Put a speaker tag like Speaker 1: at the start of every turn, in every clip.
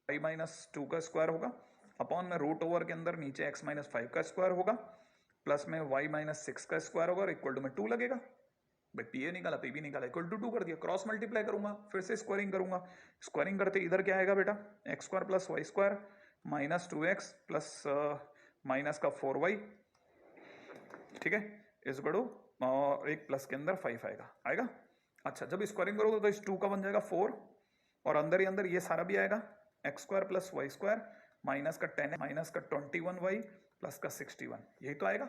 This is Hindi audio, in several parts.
Speaker 1: y माइनस 2 का स्क्वायर होगा अपॉन में रूट ओवर के अंदर नीचे x माइनस 5 का स्क्वायर होगा प्लस में y माइनस 6 का स्क्वायर होगा और इक्वल टू में 2 लगेगा। भाई पी ए निकाला पी बी निकाला इक्वल टू 2 कर दिया, क्रॉस मल्टीप्लाई करूंगा फिर से स्क्वायरिंग करूंगा। स्क्वायरिंग करते इधर क्या आएगा बेटा, x square plus y square minus 2x plus minus का 4y, ठीक है, इस बड़ो और एक प्लस के अंदर 5 आएगा आएगा। अच्छा जब स्क्वायरिंग करोगे तो इस 2 का बन जाएगा 4 और अंदर ही अंदर ये सारा भी आएगा x square plus y square minus का 10 माइनस का 21y प्लस का 61, यही तो आएगा।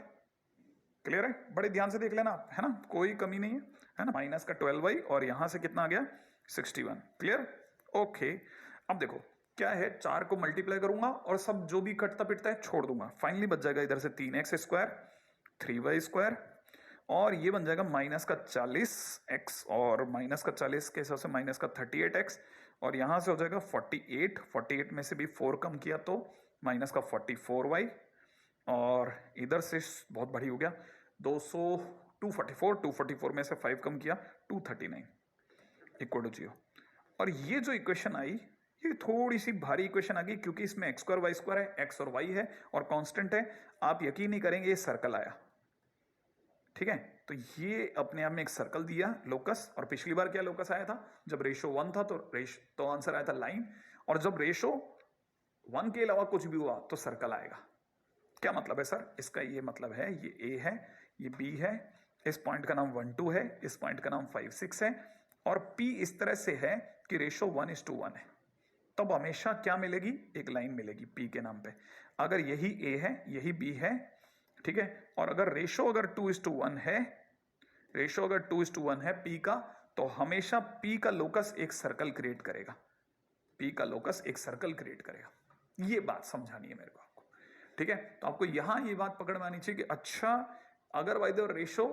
Speaker 1: क्लियर है, बड़े ध्यान से देख लेना आप, है ना, कोई कमी नहीं है ना। माइनस का 12y और यहां से कितना आ गया 61। Clear, okay. अब देखो क्या है, 4 को मल्टीप्लाई करूंगा और सब जो भी कटता पिटता है छोड़ दूंगा, फाइनली बच जाएगा इधर से 3x स्क्वायर 3y स्क्वायर और ये बन जाएगा माइनस का 40x और माइनस का 40 के हिसाब से माइनस का 38x और यहां से हो जाएगा 48 में से भी 4 कम किया तो माइनस का 44y और इधर से बहुत बड़ी हो गया 244 में से 5 कम किया 239 इक्वल टू 0। और ये जो इक्वेशन आई ये थोड़ी सी भारी इक्वेशन आ गई क्योंकि इसमें एक्स स्क्वायर वाई स्क्वायर है, एक्स और वाई है और कांस्टेंट है। आप यकीन नहीं करेंगे ये सर्कल आया, ठीक है, तो ये अपने आप में एक सर्कल दिया लोकस। और पिछली बार क्या लोकस आया था, जब रेशो 1 था तो आंसर आया था लाइन, और जब रेशो 1 के अलावा कुछ भी हुआ तो सर्कल आएगा। क्या मतलब है सर, इसका ये मतलब है ये ए है ये बी है, इस पॉइंट का नाम 1 2 है, इस पॉइंट का नाम 5 6 है और पी इस तरह से है कि रेशो 1:1 है, तब हमेशा क्या मिलेगी, एक लाइन मिलेगी पी के नाम पे। अगर यही ए है यही बी है, ठीक है, और अगर रेशो अगर 2:1 है, रेशो अगर 2:1 है पी का, तो हमेशा पी का लोकस एक सर्कल क्रिएट करेगा, पी का लोकस एक सर्कल क्रिएट करेगा। ये बात समझानी है मेरे को आपको, ठीक है। तो आपको यहां ये बात पकड़ में आनी चाहिए कि अच्छा अगर बाय द रेशो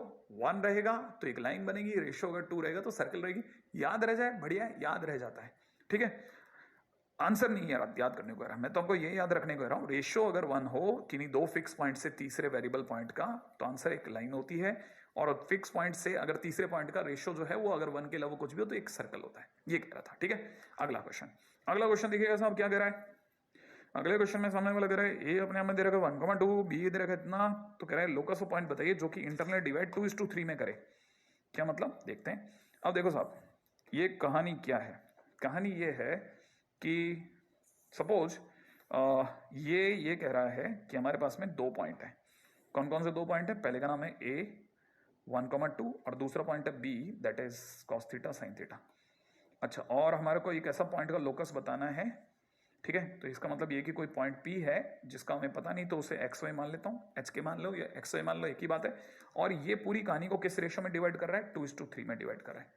Speaker 1: 1 रहेगा तो एक लाइन बनेगी, रेशो अगर 2 रहेगा तो सर्कल रहेगी। याद रह जाए, बढ़िया है, याद रह जाता है, ठीक है। आंसर नहीं है याद करने को कह रहा, मैं तो आपको ये याद रखने को कह रहा हूं, रेशो अगर 1 हो किन्हीं दो फिक्स पॉइंट से तीसरे वेरिएबल पॉइंट का, तो आंसर एक लाइन होती है, और फिक्स पॉइंट से अगर तीसरे पॉइंट का रेशो जो है वो अगर 1 के अलावा कुछ भी हो तो एक सर्कल होता है, ये कह रहा था, ठीक है। अगला क्वेश्चन देखिएगा साहब क्या कह रहा है। अगले क्वेश्चन में सामने वाला कह रहा है ए अपने आप में दे रखा है 1,2, बी दे रखा है इतना, तो कह रहा है लोकस ऑफ पॉइंट बताइए जो कि इंटरनल डिवाइड 2:3 में करे। क्या मतलब, देखते हैं। अब देखो साहब ये कहानी क्या है, कहानी ये है कि सपोज ये कह रहा है कि हमारे पास में 2 पॉइंट है। कौन कौन से 2 पॉइंट है, पहले का नाम है ए 1,2 और दूसरा पॉइंट है B that is cos theta sine theta. अच्छा, और हमारे को एक ऐसा पॉइंट का लोकस बताना है, ठीक है, तो इसका मतलब ये कि कोई पॉइंट पी है जिसका हमें पता नहीं, तो उसे एक्स वाई मान लेता हूँ, एच के मान लो या एक्स वाई मान लो, एक ही बात है। और ये पूरी कहानी को किस रेशो में डिवाइड कर रहा है, 2:3 में डिवाइड कर रहा है,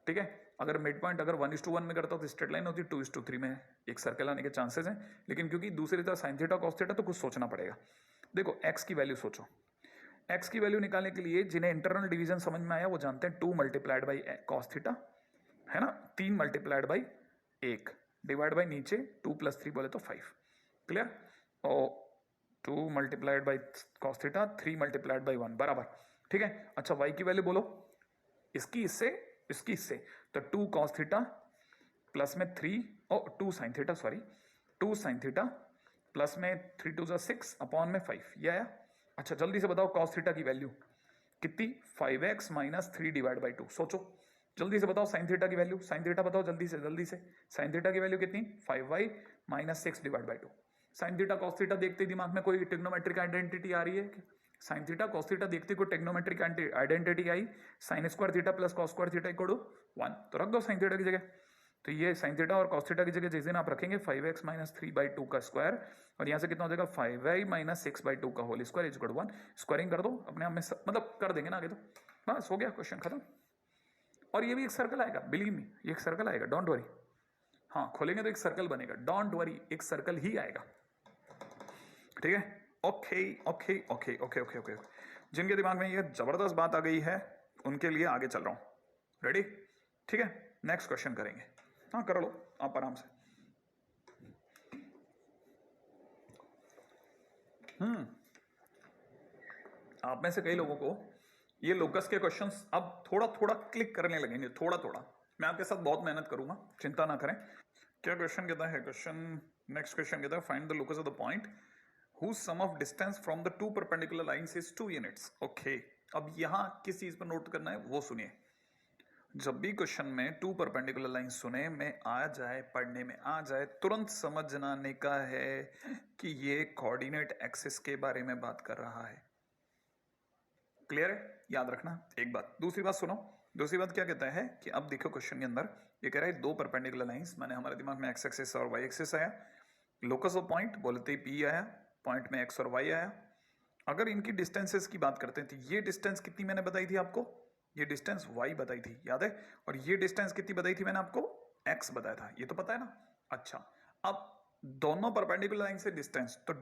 Speaker 1: ठीक है। अगर मिड पॉइंट अगर 1:1 में करता तो स्ट्रेट लाइन होती, 2:3 में एक सर्कल आने के चांसेस हैं, लेकिन क्योंकि दूसरी तरफ साइन थीटा कॉस थीटा तो कुछ सोचना पड़ेगा। देखो एक्स की वैल्यू सोचो, एक्स की वैल्यू निकालने के लिए जिन्हें इंटरनल डिवीजन समझ में आया वो जानते हैं 2 मल्टीप्लाइड बाई कॉस थीटा, है ना, 3 मल्टीप्लाइड बाई 1 डिवाइड बाई नीचे 2 + 3 बोले तो 5। क्लियर, और 2 multiplied by cos theta 3 multiplied by 1 बराबर, ठीक है। अच्छा वाई की वैल्यू बोलो, इसकी इससे तो 2 कॉस थीटा प्लस में 3 और 2 sine theta, sorry 2 sine theta plus में 3 2 6 अपॉन में 5, ये आया। अच्छा जल्दी से बताओ कॉस थीटा की वैल्यू कितनी, 5x - 3 डिवाइड बाई 2। सोचो जल्दी से बताओ साइन थीटा की वैल्यू, साइन थीटा बताओ जल्दी से साइन थीटा की वैल्यू कितनी, 5y - 6 divide by 2। Sine theta cos theta देखते दिमाग में कोई ट्रिग्नोमेट्रिक आइडेंटिटी आ रही है कि साइन थीटा कॉस थीटा देखते कोई ट्रिग्नोमेट्रिक आइडेंटिटी आई, sine square theta plus cos square theta equal to 1, तो रख दो साइन थीटा की जगह। तो ये साइन थीटा और कॉस थीटा की जगह जिस दिन आप रखेंगे 5x - 3/2 का स्क्वायर, और यहाँ से कितना हो जाएगा 5y - 6/2 का whole square equal to 1। Squaring कर दो अपने आप में मतलब कर देंगे ना आगे, तो बस हो गया क्वेश्चन खत्म। और ये भी एक सर्कल आएगा, बिलीव मी ये एक सर्कल आएगा, डोंट वरी। हाँ खोलेंगे तो एक सर्कल बनेगा, डोंट वरी एक सर्कल ही आएगा, ठीक है। Okay okay okay okay okay okay, जिनके दिमाग में ये जबरदस्त बात आ गई है उनके लिए आगे चल रहा हूं, रेडी, ठीक है। नेक्स्ट क्वेश्चन करेंगे, हाँ कर लो आप आराम से। आप में से कई लोगों को ये लोकस के क्वेश्चंस अब थोड़ा थोड़ा क्लिक करने लगेंगे, थोड़ा थोड़ा। मैं आपके साथ बहुत मेहनत करूंगा, चिंता ना करें। क्या क्वेश्चन कहता है? क्वेश्चन नेक्स्ट क्वेश्चन कहता है find the locus of the point whose sum of distance from the two perpendicular lines is 2 units. Okay, अब यहां किस चीज पर नोट करना है वो सुनिए। जब भी क्वेश्चन में टू परपेंडिकुलर लाइन सुने में आ जाए, पढ़ने में आ जाए, तुरंत समझ जाने का है कि ये कोऑर्डिनेट एक्सिस के बारे में बात कर रहा है। क्लियर है? याद रखना एक बात। दूसरी बात सुनो, दूसरी बात क्या कहता है कि अब देखो क्वेश्चन के अंदर ये कह रहा है दो परपेंडिकुलर लाइंस, माने हमारे दिमाग में एक्स एक्सिस और वाई एक्सिस आया, लोकस ऑफ पॉइंट बोलते ही पी आया, पॉइंट में एक्स और वाई आया। अगर इनकी डिस्टेंसेस की बात करते हैं तो ये डिस्टेंस कितनी मैंने बताई थी आपको? ये डिस्टेंस y बताई थी, याद है? और ये डिस्टेंस कितनी बताई थी मैंने आपको? x बताया था, ये तो पता है ना। अच्छा, अब दोनों परपेंडिकुलर लाइन से डिस्टेंस, तो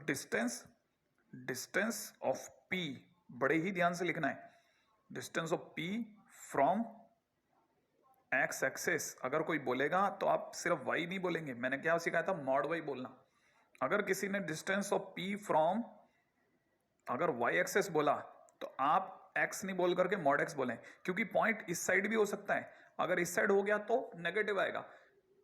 Speaker 1: डिस्टेंस ऑफ p बड़े ही ध्यान से लिखना है। Distance of p from x axis. अगर कोई बोलेगा तो आप सिर्फ y नहीं बोलेंगे, मैंने क्या सिखाया था? मॉड y बोलना। अगर किसी ने डिस्टेंस ऑफ p फ्रॉम अगर y एक्सिस बोला तो आप x नहीं बोल करके मॉड x बोलें, क्योंकि पॉइंट इस साइड भी हो सकता है। अगर इस साइड हो गया तो नेगेटिव आएगा,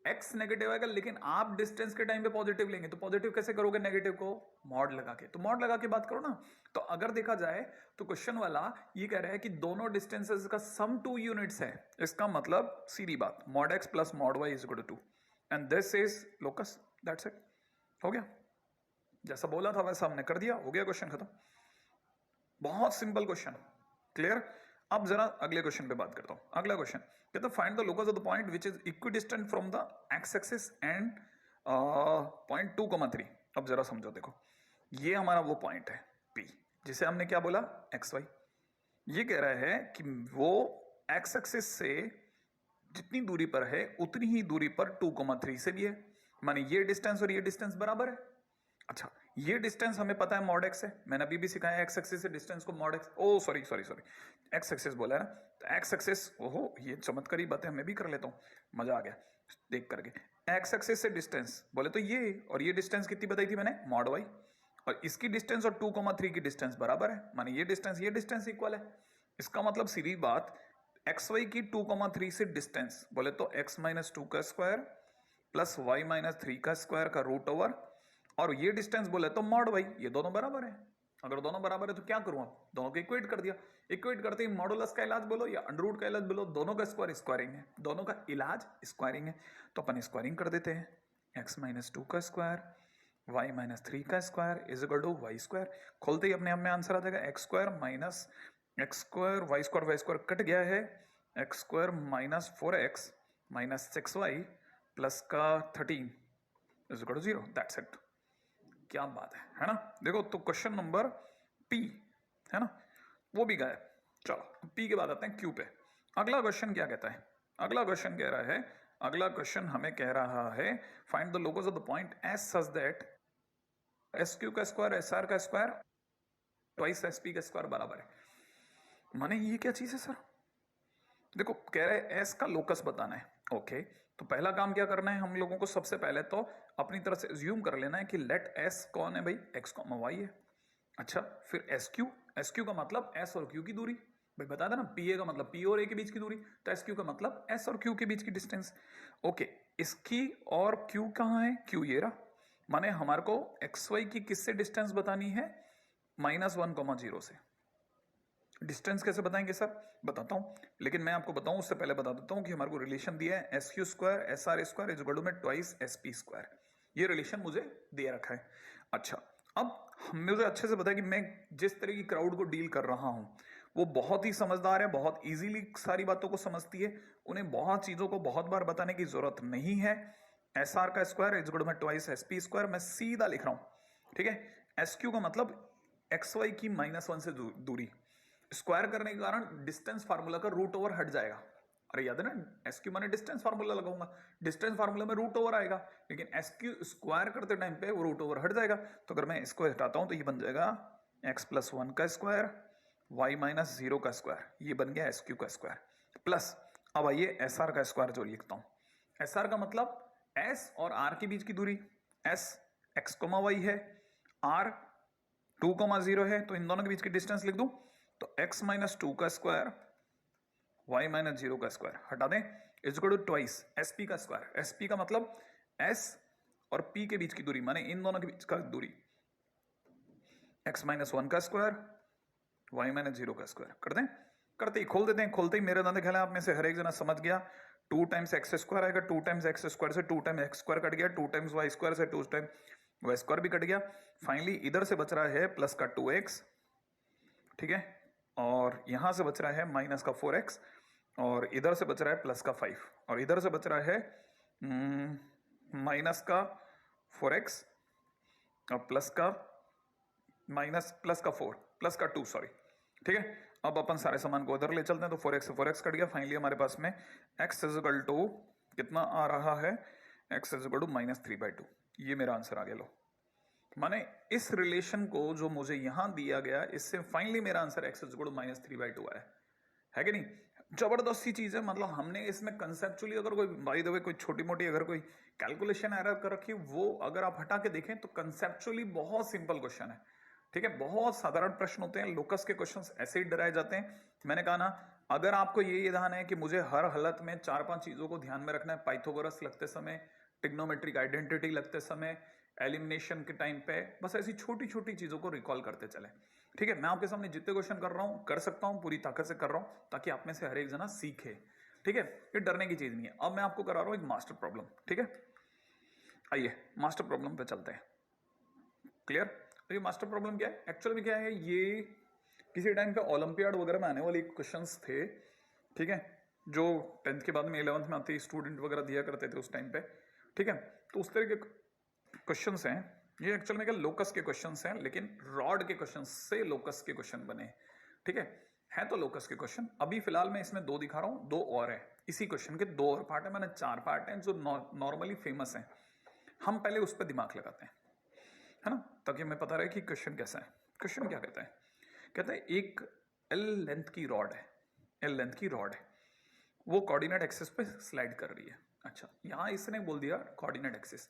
Speaker 1: x नेगेटिव आएगा, लेकिन आप डिस्टेंस के टाइम पे पॉजिटिव लेंगे, तो पॉजिटिव कैसे करोगे नेगेटिव को? मॉड लगा के। तो मॉड लगा के बात करो ना। तो अगर देखा जाए तो क्वेश्चन वाला ये कह रहा है कि दोनों डिस्टेंसेस का सम 2 यूनिट्स है। इसका मतलब सीधी बात, mod x plus mod y is equal to 2 and this is locus. That's it, हो गया। जैसा बोला था वैसा हमने कर दिया, हो गया, क्वेश्चन खत्म। बहुत सिंपल क्वेश्चन, क्लियर। अब जरा अगले क्वेश्चन पे बात करता हूं। अगला क्वेश्चन कहता है find the locus of the point which is equidistant from the x axis and point 2,3। अब जरा समझो, देखो ये हमारा वो पॉइंट है P, जिसे हमने क्या बोला? X y. ये कह रहा है कि वो एक्स एक्सिस से जितनी दूरी पर है उतनी ही दूरी पर 2,3 से भी है, माने ये डिस्टेंस और ये डिस्टेंस बराबर है। अच्छा, ये डिस्टेंस हमें पता है मॉड एक्स है, मैंने अभी भी सिखाया एक्स एक्सिस से डिस्टेंस को mod x, oh sorry sorry sorry, x axis बोला है ना, तो एक्स एक्सिस, ओहो ये चमत्कारी बातें मैं भी कर लेता हूँ, मजा आ गया देख करके। एक्स एक्सिस से डिस्टेंस बोले तो ये, और ये डिस्टेंस कितनी बताई थी मैंने? Mod y. और इसकी डिस्टेंस और 2,3 की डिस्टेंस बराबर है, माने ये डिस्टेंस इक्वल है। इसका मतलब सीधी बात, एक्स वाई की 2,3 से डिस्टेंस बोले तो x माइनस 2 का स्क्वायर प्लस y माइनस 3 का स्क्वायर का रूट ओवर, और ये डिस्टेंस बोले तो मॉड वाई। ये दोनों बराबर है। अगर दोनों बराबर है तो क्या करूं? आप दोनों को इक्वेट कर दिया। इक्वेट करते ही मॉडुलस का इलाज बोलो या अंडर रूट का इलाज बोलो, दोनों का स्क्वायर स्क्वायरिंग है, दोनों का इलाज स्क्वायरिंग है। तो अपन स्क्वायरिंग कर देते हैं, x माइनस 2 का स्क्वायर y माइनस 3 का square is equal to y square. खोलते ही अपने आप में आंसर आ जाएगा, x square minus x square y square cut गया है, x square minus 4x minus 6y plus का 13 is equal to 0। That's it. क्या बात है ना? देखो तो क्वेश्चन नंबर P है ना, वो भी गया। चलो P के बाद आते हैं Q पे। अगला क्वेश्चन क्या कहता है? अगला क्वेश्चन कह रहा है, अगला क्वेश्चन हमें कह रहा है find the locus of the point S such that S Q का स्क्वायर एस आर का स्क्वायर ट्वाइस एस पी का स्क्वायर बराबर है। माने ये क्या चीज है सर? देखो कह रहे हैं एस का लोकस बताना है। ओके, तो पहला काम क्या करना है हम लोगों को? सबसे पहले तो अपनी तरफ से अज्यूम कर लेना है कि लेट एस कौन है भाई? एक्स कॉमा वाई है। अच्छा, फिर एस क्यू का मतलब एस और क्यू की दूरी, भाई बता देना। पी ए का मतलब पी और ए के बीच की दूरी, तो एस क्यू का मतलब एस और क्यू के बीच की डिस्टेंस। ओके, इसकी और क्यू कहाँ है? क्यू ये रहा, माने हमारे को एक्स वाई की किससे डिस्टेंस बतानी है? -1,0 से। डिस्टेंस कैसे बताएंगे सर? बताता हूं, लेकिन मैं आपको बताऊं उससे पहले बता देता हूं कि हमारे को रिलेशन दिया है S Q square S R square is equal to में ट्वाइस एस पी स्क्वायर। ये रिलेशन मुझे दे रखा है। अच्छा, अब मुझे अच्छे से पता है कि मैं जिस तरह की क्राउड को डील कर रहा हूं वो बहुत ही समझदार है, बहुत इजीली सारी बातों को समझती है, उन्हें बहुत चीजों को बहुत बार बताने की जरूरत नहीं है। एस आर का स्क्वायर इज इक्वल टू में ट्वाइस एस पी स्क्वायर मैं सीधा लिख रहा हूं, ठीक है। एस क्यू का मतलब एक्स वाई की -1 से दूरी, स्क्वायर करने के कारण डिस्टेंस फार्मूला का रूट ओवर हट जाएगा। अरे याद है ना, एस क्यू मैंने डिस्टेंस फार्मूला लगाऊंगा, डिस्टेंस फार्मूला में रूट ओवर आएगा, लेकिन एस क्यू स्क्वायर करते टाइम पे वो रूट ओवर हट जाएगा। तो अगर मैं इसको हटाता हूं तो ये बन जाएगा x प्लस 1 का स्क्वायर y माइनस 0 का स्क्वायर, ये बन गया एस क्यू का स्क्वायर प्लस। अब आइए एस आर का स्क्वायर जो लिखता हूं, एस आर का मतलब एस और आर के बीच की दूरी, एस एक्स कोमा वाई है, आर 2,0 है, तो इन दोनों के बीच की डिस्टेंस लिख दूं तो x माइनस 2 का स्क्वायर y माइनस 0 का स्क्वायर हटा दें is equal to twice SP का स्क्वायर। एसपी का मतलब एस और पी के बीच की दूरी, माने इन दोनों के बीच का दूरी x-1 का स्क्वायर y-0 का स्क्वायर कर दें। करते ही खोल देते हैं। खोलते ही मेरा दादा ख्याल है आप में से हर एक जना समझ गया। 2 टाइम्स एक्स स्क्वायर आएगा, 2 टाइम्स एक्स स्क्वायर से 2 टाइम्स एक्स स्क्वायर कट गया, 2 टाइम्स वाई स्क्वायर से 2 टाइम्स वाई स्क्वायर भी कट गया। फाइनली इधर से बच रहा है प्लस का 2x, ठीक है, और यहां से बच रहा है माइनस का 4x, और इधर से बच रहा है प्लस का 5, और इधर से बच रहा है माइनस का 4x और प्लस का 4 प्लस का 2, सॉरी, ठीक है। अब अपन सारे सामान को उधर ले चलते हैं, तो 4x से 4x कट गया। फाइनली हमारे पास में x इज इक्वल टू कितना आ रहा है, x इज इक्वल टू -3/2। ये मेरा आंसर आ गया। लो, माने इस रिलेशन को जो मुझे यहां दिया गया, इससे फाइनली मेरा answer x is equal to -3/2 आया है कि नहीं। जबरदस्त सी चीज है। मतलब हमने इसमें कंसेप्चुअली अगर कोई बाय द वे कोई छोटी मोटी अगर कोई कैलकुलेशन एरर कर रखी, वो अगर आप हटा के देखें तो कंसेप्चुअली बहुत सिंपल क्वेश्चन है, ठीक है। बहुत साधारण प्रश्न होते हैं। लोकस के क्वेश्चंस ऐसे ही डराए जाते हैं। मैंने कहा ना, अगर आपको ये ध्यान है कि मुझे हर हालत में 4-5 चीजों को ध्यान में रखना है, पाइथागोरस लगते समय, ट्रिग्नोमेट्रिक आइडेंटिटी लगते समय, एलिमिनेशन के टाइम पे, बस ऐसी छोटी छोटी चीजों को रिकॉल करते चले, ठीक है। मैं आपके सामने जितने क्वेश्चन कर रहा हूं, कर सकता हूं, पूरी ताकत से कर रहा हूं, ताकि आप में से हर एक जना सीखे, ठीक है। ये डरने की चीज नहीं है। अब मैं आपको करा रहा हूं एक मास्टर प्रॉब्लम, ठीक है। आइए मास्टर प्रॉब्लम पे चलते हैं। क्लियर। तो ये मास्टर प्रॉब्लम क्या है, एक्चुअल में क्या है, ये किसी टाइम पे ओलंपियाड वगैरह में आने वाले क्वेश्चंस थे, ठीक है, जो 10th के बाद में 11th में आते स्टूडेंट वगैरह दिया करते थे उस टाइम पे, ठीक है। तो उस तरह के क्वेश्चंस हैं ये। एक्चुअल में क्या लोकस के क्वेश्चंस हैं, लेकिन रॉड के क्वेश्चंस से लोकस के क्वेश्चन बने, ठीक है तो लोकस के क्वेश्चन। अभी फिलहाल मैं इसमें 2 दिखा रहा हूं, 2 और है इसी क्वेश्चन के, 2 और पार्ट है। मैंने 4 पार्ट हैं जो नॉर्मली फेमस हैं। हम पहले उस पर दिमाग लगाते हैं, है ना, ताकि हमें पता रहे कि क्वेश्चन कैसा है। क्वेश्चन क्या कहता है, कहता है एक एल लेंथ की रॉड है, एल लेंथ की रॉड है, वो कोऑर्डिनेट एक्सिस पे स्लाइड कर रही है। अच्छा, यहां इसने बोल दिया कोऑर्डिनेट एक्सिस।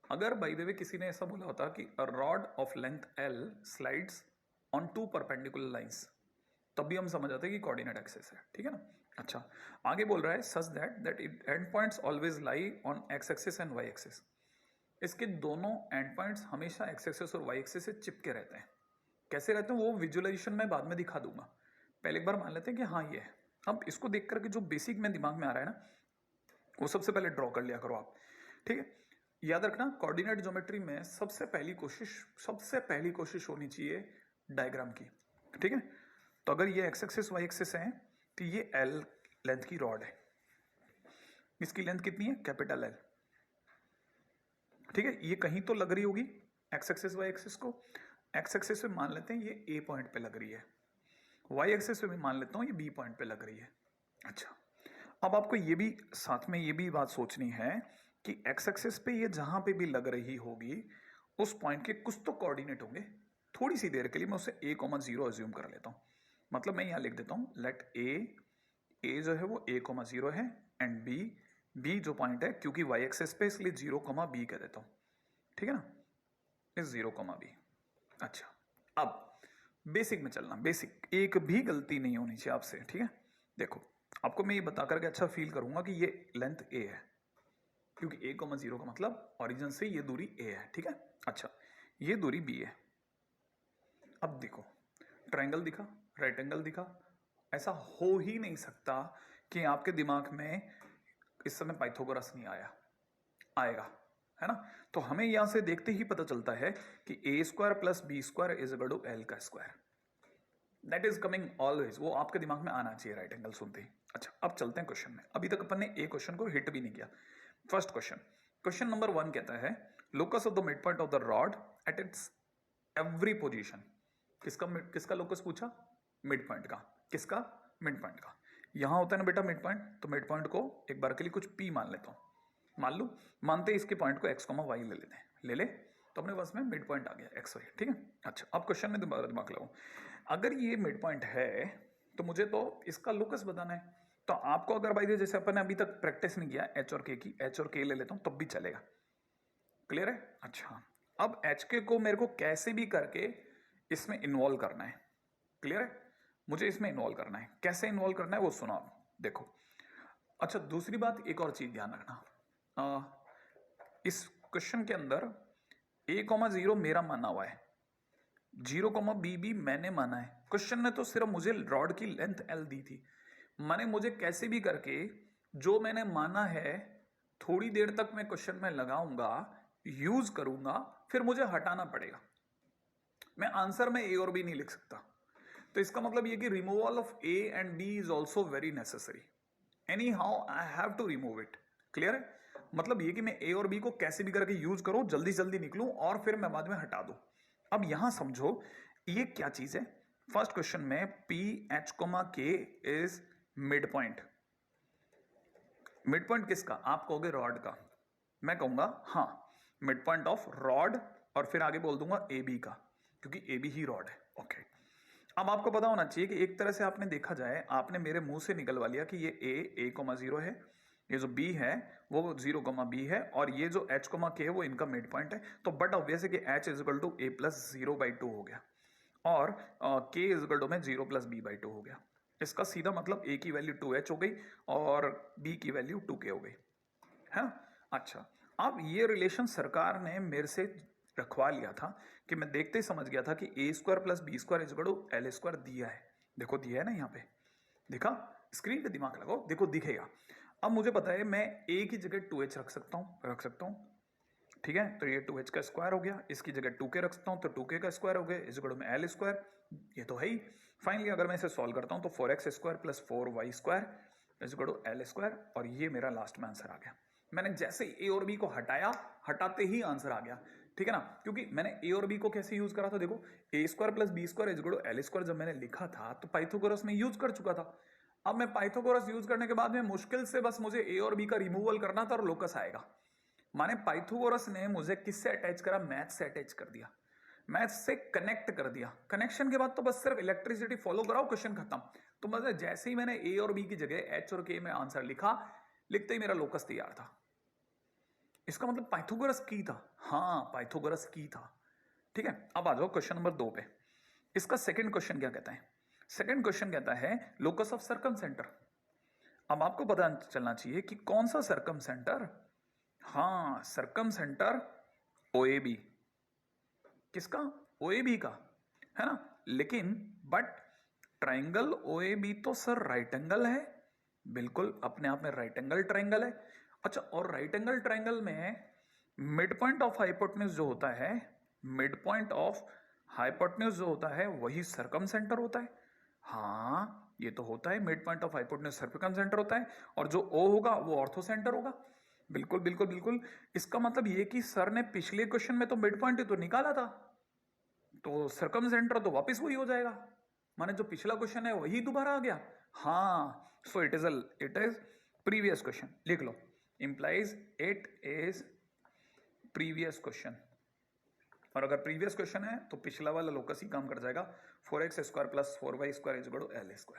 Speaker 1: अगर बाय द वे किसी ने ऐसा बोला होता कि a rod of length L slides on 2 perpendicular lines, तब भी हम समझ आते हैं कि कोऑर्डिनेट एक्सिस है, ठीक है ना। अच्छा, आगे बोल रहा है such that it end points always lie on x axis and y axis. इसके दोनों एंड पॉइंट्स हमेशा एक्स एक्सिस और वाई एक्सिस से चिपके रहते हैं। कैसे रहते हैं वो विजुअलाइजेशन में बाद में दिखा दूंगा। पहले एक बार मान लेते हैं कि हाँ ये है। अब इसको देख करके जो बेसिक में दिमाग में आ रहा है ना, वो सबसे पहले ड्रॉ कर लिया करो आप, ठीक है। याद रखना, कोऑर्डिनेट ज्योमेट्री में सबसे पहली कोशिश होनी चाहिए डायग्राम की, ठीक है। तो अगर ये एक्स एक्सिस वाई एक्सिस है, तो ये एल लेंथ की रॉड है। इसकी लेंथ कितनी है, कैपिटल एल, ठीक है। ये कहीं तो लग रही होगी एक्स एक्सिस वाई एक्सिस को। एक्स एक्सिस पे मान लेते हैं ये ए पॉइंट पे लग रही है, वाई एक्सिस पे भी मान लेता हूं ये बी पॉइंट पे लग रही है। अच्छा, अब आपको ये भी साथ में ये भी बात सोचनी है कि एक्स एक्सिस पे ये जहां पे भी लग रही होगी, उस पॉइंट के कुछ तो कोऑर्डिनेट होंगे। थोड़ी सी देर के लिए मैं उसे a,0 अज्यूम कर लेता हूं। मतलब मैं यहां लिख देता हूं लेट ए जो है वो a,0 है, एंड बी जो पॉइंट है, क्योंकि वाई एक्सिस पे इसलिए 0,b कह देता हूं, ठीक है ना, इस 0,b। अच्छा, अब बेसिक में चलना, बेसिक, एक भी गलती नहीं होनी चाहिए आपसे, ठीक है। देखो, आपको मैं ये बता करके अच्छा फील करूंगा कि ये लेंथ ए है, क्योंकि a,0 का मतलब ओरिजिन से ये दूरी a है, ठीक है। अच्छा, ये दूरी b है। अब देखो, ट्रायंगल दिखा, राइट एंगल दिखा, ऐसा हो ही नहीं सकता कि आपके दिमाग में इस समय पाइथागोरस नहीं आएगा, है ना। तो हमें यहां से देखते ही पता चलता है कि a² plus b² is equal to l का square. That is coming always, वो आपके दिमाग में आना चाहिए राइट एंगल सुनते ही। अच्छा, अब चलते हैं क्वेश्चन में। अभी तक अपन ने ए क्वेश्चन को हिट भी नहीं किया। फर्स्ट क्वेश्चन नंबर 1 कहता है locus of the mid point of the rod at its every position. किसका लोकस पूछा, मिड पॉइंट का। किसका, मिड पॉइंट का। यहां होता है ना बेटा मिड पॉइंट, तो मिड पॉइंट को एक बार के लिए कुछ p मान लेता हूं। मान लू, मानते इसके पॉइंट को x, y ले लेते हैं, ले तो अपने पास में मिड पॉइंट आ गया x, y, ठीक है। अच्छा, अब क्वेश्चन में दिमाग लगाओ। अगर ये मिड पॉइंट है तो मुझे तो इसका लोकस बताना है। तो आपको अगर भाई जैसे अपन ने अभी तक प्रैक्टिस नहीं किया h और k की, h और k ले लेता हूं तब भी चलेगा। क्लियर है। अच्छा, अब एच के को मेरे को कैसे भी करके इसमें इन्वॉल्व करना है। क्लियर है, मुझे इसमें इन्वॉल्व करना है। कैसे इन्वॉल्व करना है वो सुनो आप, देखो। अच्छा, दूसरी बात, एक और चीज ध्यान रखना, इस क्वेश्चन के अंदर a,0 मेरा माना हुआ है, 0,b भी मैंने माना है। क्वेश्चन ने तो सिर्फ मुझे रॉड की लेंथ l दी थी, माने मुझे कैसे भी करके जो मैंने माना है थोड़ी देर तक मैं क्वेश्चन में लगाऊंगा, यूज करूंगा, फिर मुझे हटाना पड़ेगा। मैं आंसर में ए और बी नहीं लिख सकता। तो इसका मतलब ये कि removal of A and B is also very necessary. Any how I have to remove it. Clear है? मतलब ये कि मैं ए और बी को कैसे भी करके यूज करूं, जल्दी जल्दी निकलूं और फिर मैं बाद में हटा दूं। अब यहां समझो ये क्या चीज है। फर्स्ट क्वेश्चन में पी एच कोमा के is mid point. Mid point किसका? आप कहोगे रॉड का, मैं कहूंगा हाँ मिड पॉइंट ऑफ रॉड, और फिर आगे बोल दूंगा ए बी का, क्योंकि ए बी ही रॉड है। ओके, अब आपको पता होना चाहिए कि एक तरह से आपने देखा जाए, आपने मेरे मुंह से निकलवा लिया कि ये ए कोमा 0 है, ये जो बी है वो 0,b है, और ये जो h कोमा के है वो इनका मिड पॉइंट है। तो बट ऑब्वियस है कि h is equal to a plus 0/2 हो गया, और k इज इक्वल टू में 0 प्लस b/2 हो गया। इसका सीधा मतलब a की वैल्यू 2h हो गई और b की वैल्यू 2k हो गई है ना। अच्छा, अब ये रिलेशन सरकार ने मेरे से रखवा लिया था कि मैं देखते ही समझ गया था कि a² plus b² is equal to l² दिया है। देखो दिया है ना, यहाँ पे दिखा, स्क्रीन पे दिमाग लगाओ, देखो दिखेगा। अब मुझे पता है मैं a की जगह 2h रख सकता हूँ, ठीक है। तो ये 2h का स्क्वायर हो गया, इसकी जगह 2k रख सकता हूँ तो 2k का स्क्वायर हो गया इज इक्वल टू में l², ये तो है ही। फाइनली अगर मैं इसे सॉल्व करता हूँ तो 4x² plus 4y² is equal to l², और ये मेरा लास्ट में आंसर आ गया। मैंने जैसे ए और बी को हटाया, हटाते ही आंसर आ गया, ठीक है ना, क्योंकि मैंने ए और बी को कैसे यूज करा था, देखो a² plus b² is equal to l² जब मैंने लिखा था तो पाइथागोरस में यूज कर चुका था। अब मैं पाइथागोरस यूज करने के बाद में मुश्किल से बस मुझे ए और बी का रिमूवल करना था और लोकस आएगा। माने पाइथागोरस ने मुझे किससे अटैच करा? मैथ से अटैच कर दिया, मैथ से कनेक्ट कर दिया। कनेक्शन के बाद तो बस सिर्फ इलेक्ट्रिसिटी फॉलो कराओ, क्वेश्चन खत्म। तो मतलब जैसे ही मैंने ए और बी की जगह एच और के में आंसर लिखा, लिखते ही मेरा लोकस तैयार था। इसका मतलब पाइथागोरस की था, हाँ पाइथागोरस की था। ठीक है, अब आ जाओ क्वेश्चन नंबर 2 पे। इसका सेकंड क्वेश्चन क्या कहता है? सेकंड क्वेश्चन कहता है लोकस ऑफ सर्कम सेंटर। अब आपको पता चलना चाहिए कि कौन सा सर्कम सेंटर। हाँ, सर्कम सेंटर OAB। किसका? OAB का, है ना। लेकिन बट ट्राइंगल OAB तो सर राइट एंगल है, बिल्कुल अपने आप में राइट एंगल ट्राइंगल है। अच्छा, और राइट एंगल ट्राइंगल में मिड पॉइंट ऑफ हाइपोटेन्यूज जो होता है, मिड पॉइंट ऑफ हाइपोटेन्यूज जो होता है वही सर्कम सेंटर होता है। हाँ ये तो होता है, mid point of hypotenuse circum centre होता है, और जो O होगा वो ऑर्थो सेंटर होगा। बिल्कुल बिल्कुल बिल्कुल। इसका मतलब ये कि सर ने पिछले क्वेश्चन में तो मिड पॉइंट ही तो निकाला था, तो सर्कम सेंटर तो वापस वही हो जाएगा, माने जो पिछला क्वेश्चन है वही दोबारा आ गया। हाँ, so it is previous question, लिख लो, implies it is previous question. और अगर प्रीवियस क्वेश्चन है तो पिछला वाला लोकस ही काम कर जाएगा, 4x² plus 4y² is equal to l²।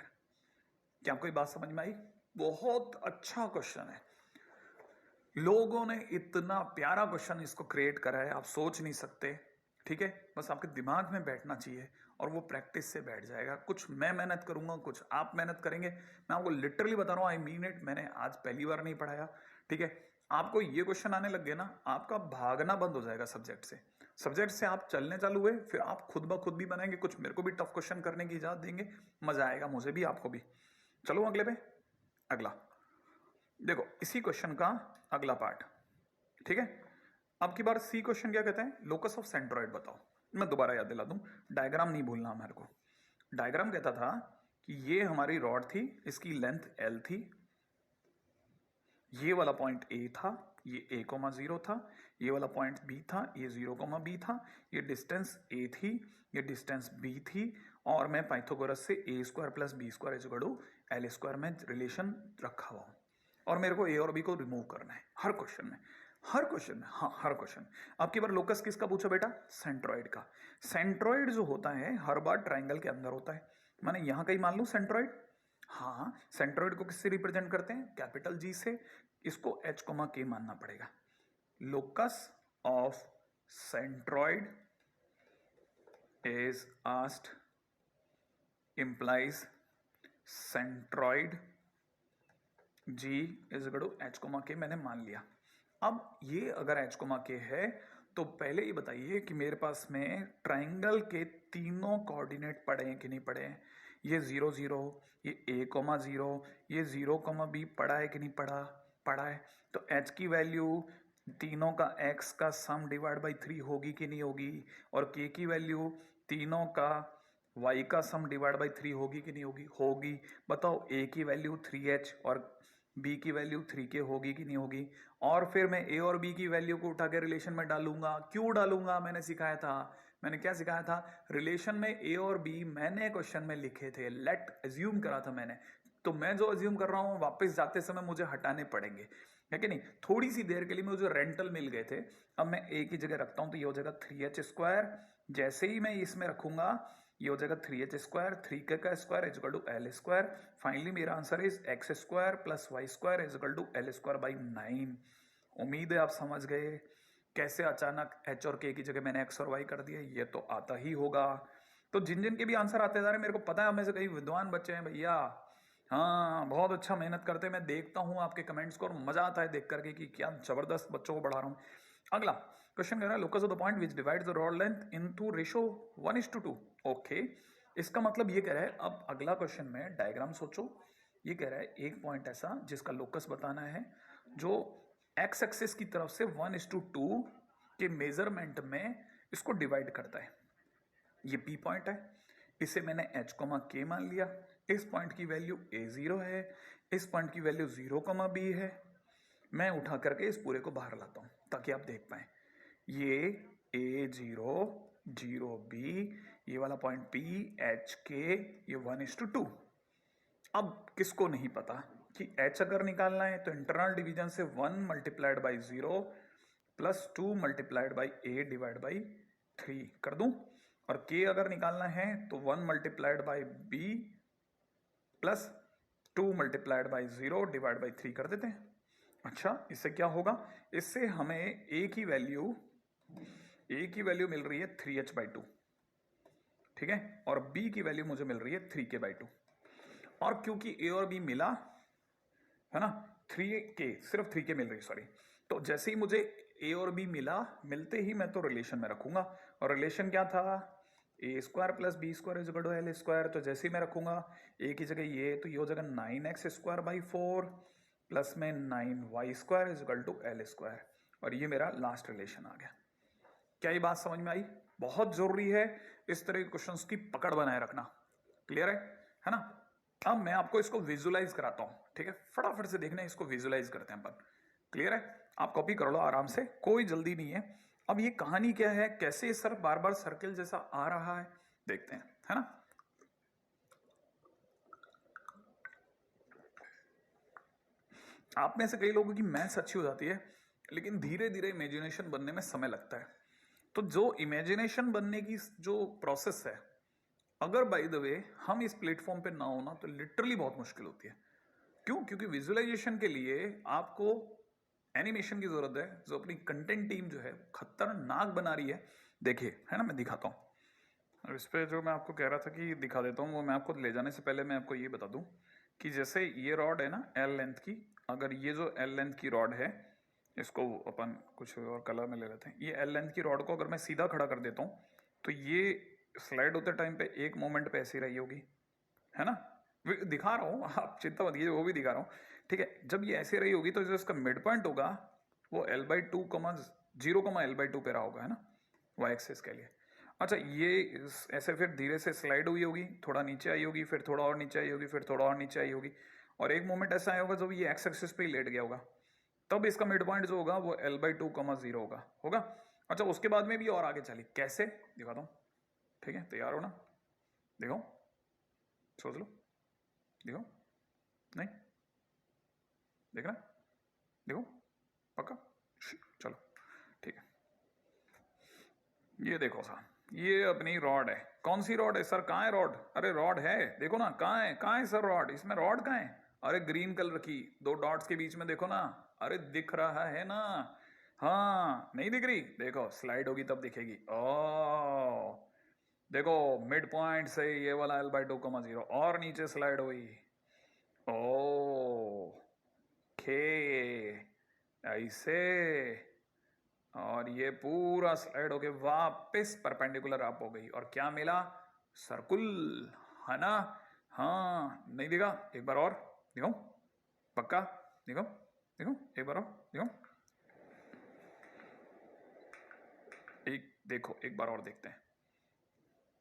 Speaker 1: क्या आपको बात समझ में आई? बहुत अच्छा क्वेश्चन है, लोगों ने इतना प्यारा क्वेश्चन इसको क्रिएट करा है, आप सोच नहीं सकते। ठीक है, बस आपके दिमाग में बैठना चाहिए और वो प्रैक्टिस से बैठ जाएगा। कुछ मैं मेहनत करूंगा, कुछ आप मेहनत करेंगे। मैं आपको लिटरली बता रहा हूँ, आई मीन इट, मैंने आज पहली बार नहीं पढ़ाया। ठीक है, आपको ये क्वेश्चन आने लग गए ना, आपका भागना बंद हो जाएगा सब्जेक्ट से। सब्जेक्ट से आप चलने चालू हुए, फिर आप खुद ब खुद भी बनाएंगे, कुछ मेरे को भी टफ क्वेश्चन करने की इजाजत देंगे, मजा आएगा मुझे भी आपको भी। चलो अगले पे, अगला देखो, इसी क्वेश्चन का अगला पार्ट। ठीक है, अब की बार सी क्वेश्चन क्या कहते हैं? लोकस ऑफ सेंट्रॉइड बताओ। मैं दोबारा याद दिला दूं, डायग्राम नहीं भूलना हमारे को। डायग्राम कहता था कि ये हमारी रॉड थी, इसकी लेंथ L थी, ये वाला पॉइंट A था, ये A,0 था, ये वाला पॉइंट B था, ये 0,B था, ये डिस्टेंस A थी, ये डिस्टेंस B थी, और मैं पाइथागोरस से A² plus B² is equal to l² में रिलेशन रखा हुआ हूं, और मेरे को A और B को रिमूव करना है हर क्वेश्चन में, हर क्वेश्चन में, हाँ हर क्वेश्चन। अब की बार लोकस किसका पूछो बेटा? सेंट्रॉइड का। सेंट्रॉइड जो होता है हर बार ट्राइंगल के अंदर होता है, माने यहां कहीं मान लू सेंट्रॉइड। हाँ, सेंट्रॉइड को किससे रिप्रेजेंट करते हैं? कैपिटल G से। इसको H,K मानना पड़ेगा। Locus of centroid is asked implies centroid G is equal to H,K मैंने मान लिया। अब ये अगर एच कोमा के है तो पहले ये बताइए कि मेरे पास में ट्राइंगल के तीनों कोऑर्डिनेट पड़े हैं कि नहीं पड़े हैं। ये 0 0, ये a कोमा 0, ये 0 कोमा b पड़ा है कि नहीं पड़ा, पड़ा है। तो h की वैल्यू तीनों का x का सम डिवाइड बाई 3 होगी कि नहीं होगी, और k की वैल्यू तीनों का y का सम डिवाइड बाई 3 होगी कि नहीं होगी, होगी। बताओ a की वैल्यू 3h और b की वैल्यू 3k होगी कि नहीं होगी। और फिर मैं a और b की वैल्यू को उठा के रिलेशन में डालूंगा। क्यों डालूंगा, मैंने सिखाया था, मैंने क्या सिखाया था, रिलेशन में a और b मैंने क्वेश्चन में लिखे थे, लेट अज्यूम करा था मैंने, तो मैं जो अज्यूम कर रहा हूं वापस जाते समय मुझे हटाने पड़ेंगे, है कि नहीं। थोड़ी सी देर के लिए मुझे रेंटल मिल गए थे, अब मैं a की जगह रखता हूं तो ये हो जाएगा 3h²। जैसे ही मैं इसमें रखूंगा ये हो जाएगा 3h², 3k का square is equal to l²। Finally मेरा answer is x² plus y² is equal to l² by 9। उम्मीद है आप समझ गए कैसे अचानक h और k की जगह मैंने x और y कर दिया, ये तो आता ही होगा। तो जिन जिन के भी आंसर आते जा रहे हैं मेरे को पता है, हमें से कई विद्वान बच्चे हैं भैया, हाँ बहुत अच्छा मेहनत करते हैं, मैं देखता हूँ आपके कमेंट्स को और मजा आता है देख करके कि क्या जबरदस्त बच्चों को पढ़ा रहा हूँ। अगला क्वेश्चन कह रहा है locus of the point which divides the rod length into ratio 1:2। Okay, इसका मतलब ये कह रहा है, अब अगला क्वेश्चन में डायग्राम सोचो, ये कह रहा है एक पॉइंट ऐसा जिसका लोकस बताना है जो एक्स एक्सिस की तरफ से 1:2 के मेजरमेंट में इसको डिवाइड करता है। ये पी पॉइंट है, इसे मैंने एच कोमा के मान लिया, इस पॉइंट की वैल्यू a0 है, इस पॉइंट की वैल्यू 0 b है। मैं उठा करके इस पूरे को बाहर लाता हूं ताकि आप देख पाए, ये a0 0b, ये वाला पॉइंट p h k, ये 1:2। अब किसको नहीं पता कि h अगर निकालना है तो इंटरनल डिवीजन से 1 multiplied by 0 plus 2 multiplied by a divide by 3 कर दूं, और k अगर निकालना है तो 1 multiplied by b plus 2 multiplied by 0 divide by 3 कर देते हैं। अच्छा, इससे क्या होगा, इससे हमें a की वैल्यू मिल रही है 3h/2, ठीक है, और b की वैल्यू मुझे मिल रही है 3k/2। और क्योंकि a और b मिला है ना, 3k, सिर्फ 3k मिल रही, सॉरी, तो जैसे ही मुझे a और b मिला, मिलते ही मैं तो रिलेशन में रखूंगा, और रिलेशन क्या था, a² plus b² is equal to l²। तो जैसे ही मैं रखूंगा a की जगह ये, तो ये हो जाएगा 9x² प्लस में 9y² is equal to l², और ये मेरा लास्ट रिलेशन आ गया। क्या ये बात समझ में आई? बहुत जरूरी है इस तरह के क्वेश्चंस की पकड़ बनाए रखना। क्लियर है ना। अब मैं आपको इसको विजुलाइज कराता हूं, ठीक है, फटाफट से देखना, इसको विजुलाइज करते हैं अपन। क्लियर है, आप कॉपी कर लो आराम से, कोई जल्दी नहीं है। अब ये कहानी क्या है, कैसे सर बार बार सर्किल जैसा आ रहा है, देखते हैं, है ना। आप में से कई लोगों की मैथ्स अच्छी हो जाती है, लेकिन धीरे धीरे इमेजिनेशन बनने में समय लगता है। तो जो इमेजिनेशन बनने की जो प्रोसेस है, अगर बाय द वे हम इस प्लेटफॉर्म पे ना होना तो लिटरली बहुत मुश्किल होती है। क्यों? क्योंकि विजुअलाइजेशन के लिए आपको एनिमेशन की जरूरत है, जो अपनी कंटेंट टीम जो है खतरनाक बना रही है। देखिए, है ना, मैं दिखाता हूँ। और इस पे जो मैं आपको कह रहा था कि दिखा देता हूँ, वो मैं आपको ले जाने से पहले मैं आपको ये बता दूं कि जैसे ये रॉड है ना L लेंथ की, अगर ये जो L लेंथ की रॉड है, इसको अपन कुछ और कलर में ले लेते हैं। ये L लेंथ की रॉड को अगर मैं सीधा खड़ा कर देता हूँ तो ये स्लाइड होते टाइम पे एक मोमेंट पे ऐसी रही होगी, है ना। दिखा रहा हूँ, आप चिंता मत कीजिए, वो भी दिखा रहा हूँ, ठीक है। जब ये ऐसे रही होगी तो जो इसका मिड पॉइंट होगा वो l/2, 0,l/2 पे रहा होगा, है ना, y एक्सिस के लिए। अच्छा, ये ऐसे फिर धीरे से स्लाइड हुई होगी, थोड़ा नीचे आई होगी, फिर थोड़ा और नीचे आई होगी, फिर थोड़ा और नीचे आई होगी, और एक मोमेंट ऐसा आया होगा जब ये एक्स एक्सिस पे ही लेट गया होगा, तब इसका मिड पॉइंट जो होगा वो l/2, 0 होगा। अच्छा, उसके बाद में भी और आगे चली, कैसे दिखाता हूँ, ठीक है, तैयार हो ना, देखो, सोच लो, देखो, नहीं देखना, देखो, पक्का, चलो ठीक है। ये देखो सा, ये अपनी रॉड है। कौन सी रॉड है सर, कहाँ है रॉड? अरे रॉड है, देखो ना, कहाँ है सर रॉड, इसमें रॉड कहाँ है? अरे ग्रीन कलर की 2 डॉट्स के बीच में देखो ना, अरे दिख रहा है ना, हाँ नहीं दिख रही, देखो स्लाइड होगी तब दिखेगी। ओ देखो, मिड पॉइंट से ये वाला l/2, 0 और नीचे स्लाइड हुई। ओ के ऐसे, और ये पूरा स्लाइड होके वापस परपेंडिकुलर अप हो गई और क्या मिला? सर्कुल, है ना? हाँ, नहीं दिखा? एक बार और दिखाऊं? पक्का? दिखाऊं? दिखाऊं? एक बार और दिखाऊं? एक देखो, एक बार और देखते हैं,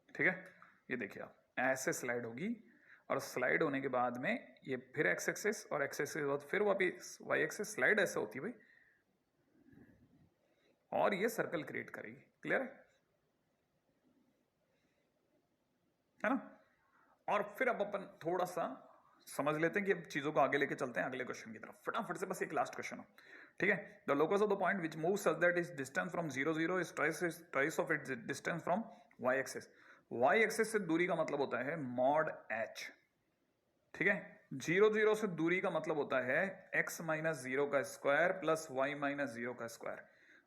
Speaker 1: ठीक है? ये देखिए, आप ऐसे स्लाइड होगी और स्लाइड होने के बाद में ये फिर एक्स एक्सिस और एक्स एक्सिस के बाद फिर वापस वाई एक्सिस, स्लाइड ऐसे होती है भाई, और ये सर्कल क्रिएट करेगी। क्लियर है ना? और फिर अब अपन थोड़ा सा समझ लेते हैं कि अब चीजों को आगे लेके चलते हैं अगले क्वेश्चन की तरफ फटाफट से। बस एक लास्ट क्वेश्चन हो, ठीक है? The locus of the point which move such that is distance from 0 0 is twice of its distance from y axis. Y axis से दूरी का मतलब होता है मॉड एच, ठीक है? 0 0 से दूरी का मतलब होता है x माइनस 0 का स्क्वायर प्लस y माइनस 0 का स्क्वायर,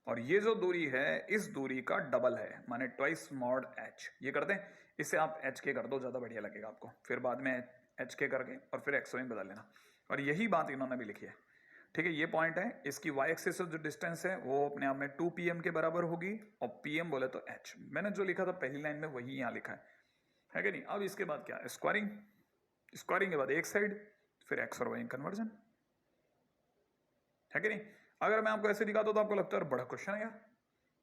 Speaker 1: और ये जो दूरी है इस दूरी का डबल है, माने ट्वाइस मॉड h। ये कर दें, इसे आप h के कर दो, ज्यादा बढ़िया लगेगा आपको, फिर बाद में h के करके और फिर x में बदल लेना। और यही बात इन्होंने भी लिखी है, ठीक है? ये पॉइंट है, इसकी y एक्सिस से जो डिस्टेंस है वो अपने आप में 2 pm के बराबर होगी, और pm बोले तो h। मैंने जो लिखा था पहली लाइन में वही यहाँ लिखा है कि नहीं? अब इसके बाद क्या? स्क्वायरिंग, स्क्वायरिंग के बाद एक साइड, फिर एक्स और वाई कन्वर्जन, है कि नहीं? अगर मैं आपको ऐसे दिखाता तो आपको लगता है बड़ा क्वेश्चन है यार।